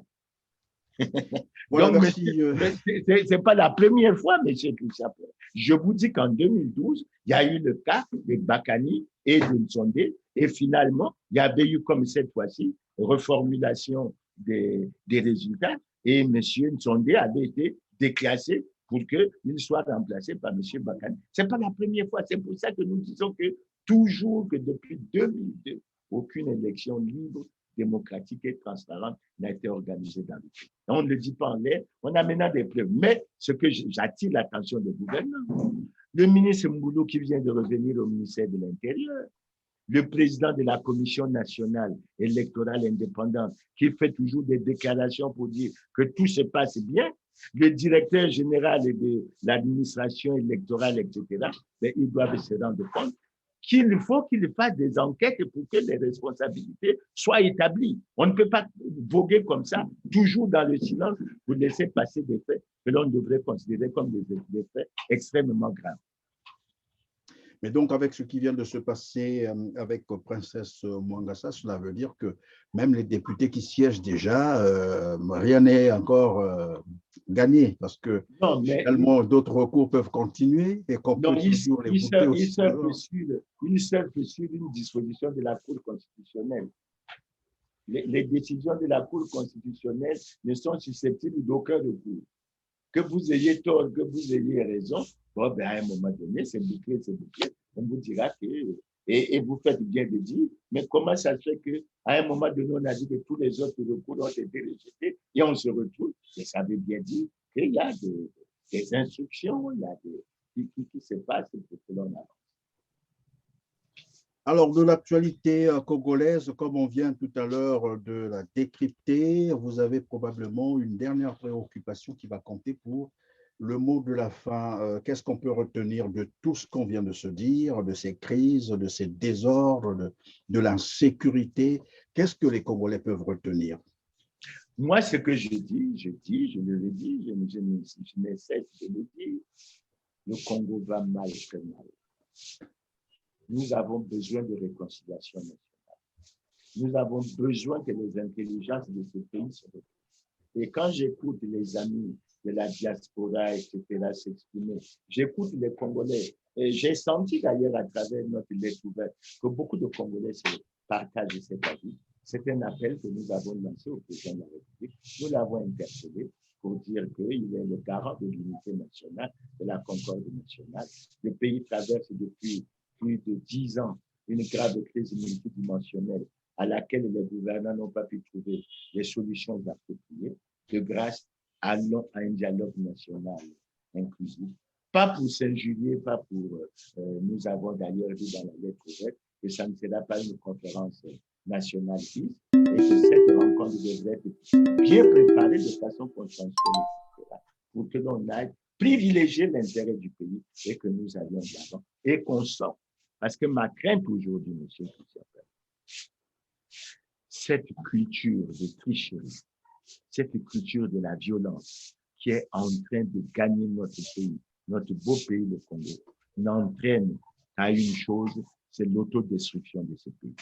Voilà, c'est pas la première fois, M. Christian. Je vous dis qu'en 2012, il y a eu le cas de Bakani et de Nsondé, et finalement, il y avait eu comme cette fois-ci reformulation des résultats, et M. Nsondé avait été déclassé pour qu'il soit remplacé par M. Bakani. C'est pas la première fois, c'est pour ça que nous disons que toujours que depuis 2002, aucune élection libre, démocratique et transparente n'a été organisée dans le pays. On ne le dit pas en l'air, on a maintenant des preuves. Mais ce que j'attire l'attention du gouvernement, le ministre Mboulou qui vient de revenir au ministère de l'Intérieur, le président de la Commission nationale électorale indépendante qui fait toujours des déclarations pour dire que tout se passe bien, le directeur général de l'administration électorale, etc., mais ils doivent se rendre compte qu'il faut qu'il fasse des enquêtes pour que les responsabilités soient établies. On ne peut pas voguer comme ça, toujours dans le silence, pour laisser passer des faits que l'on devrait considérer comme des faits extrêmement graves. Mais donc, avec ce qui vient de se passer avec Princesse Mwangassa, cela veut dire que même les députés qui siègent déjà, rien n'est encore gagné, parce que finalement, d'autres recours peuvent continuer et qu'on peut toujours les voter aussi. Ils surfent sur une disposition de la Cour constitutionnelle. Les décisions de la Cour constitutionnelle ne sont susceptibles d'aucun recours. Que vous ayez tort, que vous ayez raison, bon, ben, à un moment donné, c'est bouclé. On vous dira que, et vous faites bien de dire, mais comment ça se fait qu'à un moment donné, on a dit que tous les autres recours ont été rejetés et on se retrouve, et ça veut bien dire qu'il y a des instructions, il y a qui se passent pour que l'on avance. Alors, de l'actualité congolaise, comme on vient tout à l'heure de la décrypter, vous avez probablement une dernière préoccupation qui va compter pour le mot de la fin. Qu'est-ce qu'on peut retenir de tout ce qu'on vient de se dire, de ces crises, de ces désordres, de l'insécurité? Qu'est-ce que les Congolais peuvent retenir? Moi, ce que je dis, je le dis, je ne cesse de le dire, le Congo va mal, très mal. Nous avons besoin de réconciliation nationale. Nous avons besoin que les intelligences de ce pays se retrouvent. Et quand j'écoute les amis de la diaspora, etc., s'exprimer, j'écoute les Congolais. Et j'ai senti d'ailleurs à travers notre lettre ouverte que beaucoup de Congolais se partagent cet avis. C'est un appel que nous avons lancé au président de la République. Nous l'avons interpellé pour dire qu'il est le garant de l'unité nationale, de la concorde nationale. Le pays traverse depuis plus de 10 ans une grave crise multidimensionnelle à laquelle les gouvernants n'ont pas pu trouver les solutions appropriées. De grâce, allons à un dialogue national inclusif. Pas pour s'injurier, pas pour... nous avons d'ailleurs vu dans la lettre ouverte que ça ne sera pas une conférence nationale fixe et que cette rencontre devrait être bien préparée de façon consensuelle, etc. pour que l'on aille privilégier l'intérêt du pays et que nous allions de l'avant et qu'on sorte. Parce que ma crainte aujourd'hui, monsieur, cette culture de tricherie, cette culture de la violence qui est en train de gagner notre pays, notre beau pays, le Congo, n'entraîne qu'à une chose, c'est l'autodestruction de ce pays.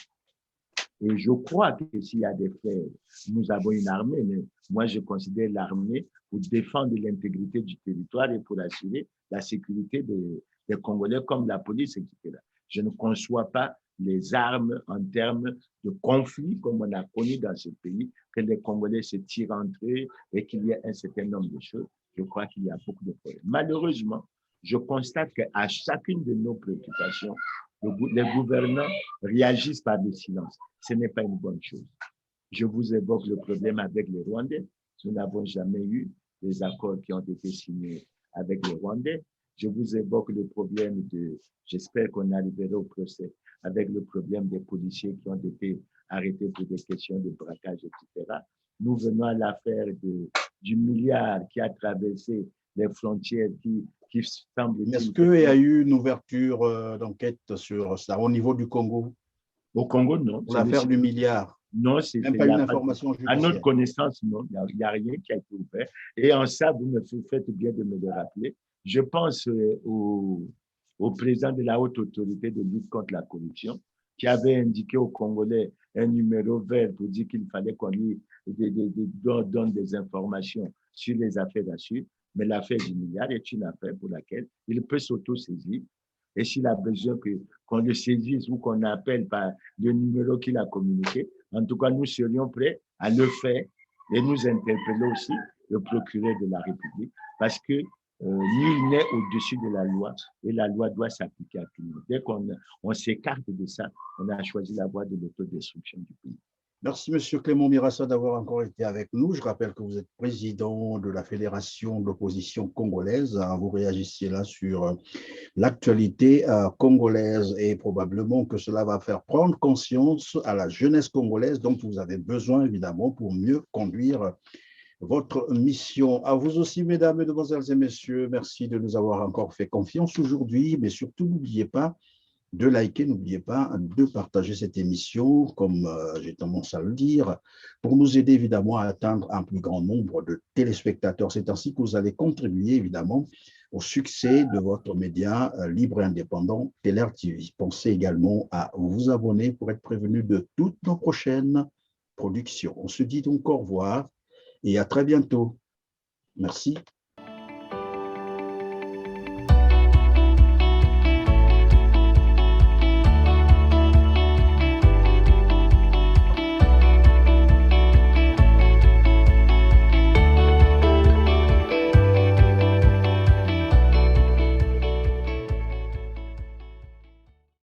Et je crois que s'il y a des frères, nous avons une armée, mais moi je considère l'armée pour défendre l'intégrité du territoire et pour assurer la sécurité des Congolais comme la police, etc. Je ne conçois pas les armes en termes de conflit comme on a connu dans ce pays, que les Congolais se tirent entre eux et qu'il y ait un certain nombre de choses. Je crois qu'il y a beaucoup de problèmes. Malheureusement, je constate qu'à chacune de nos préoccupations, les gouvernants réagissent par le silence. Ce n'est pas une bonne chose. Je vous évoque le problème avec les Rwandais. Nous n'avons jamais eu des accords qui ont été signés avec les Rwandais. Je vous évoque le problème j'espère qu'on arrivera au procès, avec le problème des policiers qui ont été arrêtés pour des questions de braquage, etc. Nous venons à l'affaire du milliard qui a traversé les frontières qui semble... Est-ce qu'il y a eu une ouverture d'enquête sur ça au niveau du Congo? Au Congo, non. Pour l'affaire du milliard? Non, même pas une information judiciaire. À notre connaissance, non, il n'y a rien qui a été ouvert. Et en ça, vous me faites bien de me le rappeler. Je pense au président de la haute autorité de lutte contre la corruption qui avait indiqué aux Congolais un numéro vert pour dire qu'il fallait qu'on lui donne des informations sur les affaires d'assurance. Mais l'affaire du milliard est une affaire pour laquelle il peut s'auto-saisir. Et s'il a besoin qu'on le saisisse ou qu'on appelle par le numéro qu'il a communiqué, en tout cas, nous serions prêts à le faire et nous interpeller aussi le procureur de la République parce que nul n'est au-dessus de la loi et la loi doit s'appliquer à tout le monde. Dès qu'on s'écarte de ça, on a choisi la voie de l'autodestruction du pays. Merci, M. Clément Mirassa, d'avoir encore été avec nous. Je rappelle que vous êtes président de la Fédération de l'opposition congolaise. Vous réagissez là sur l'actualité congolaise et probablement que cela va faire prendre conscience à la jeunesse congolaise dont vous avez besoin, évidemment, pour mieux conduire votre mission. À vous aussi, mesdames, mesdemoiselles et messieurs, merci de nous avoir encore fait confiance aujourd'hui, mais surtout, n'oubliez pas de liker, n'oubliez pas de partager cette émission, comme j'ai tendance à le dire, pour nous aider évidemment à atteindre un plus grand nombre de téléspectateurs. C'est ainsi que vous allez contribuer évidemment au succès de votre média libre et indépendant, Teler TV. Pensez également à vous abonner pour être prévenu de toutes nos prochaines productions. On se dit donc au revoir et à très bientôt. Merci.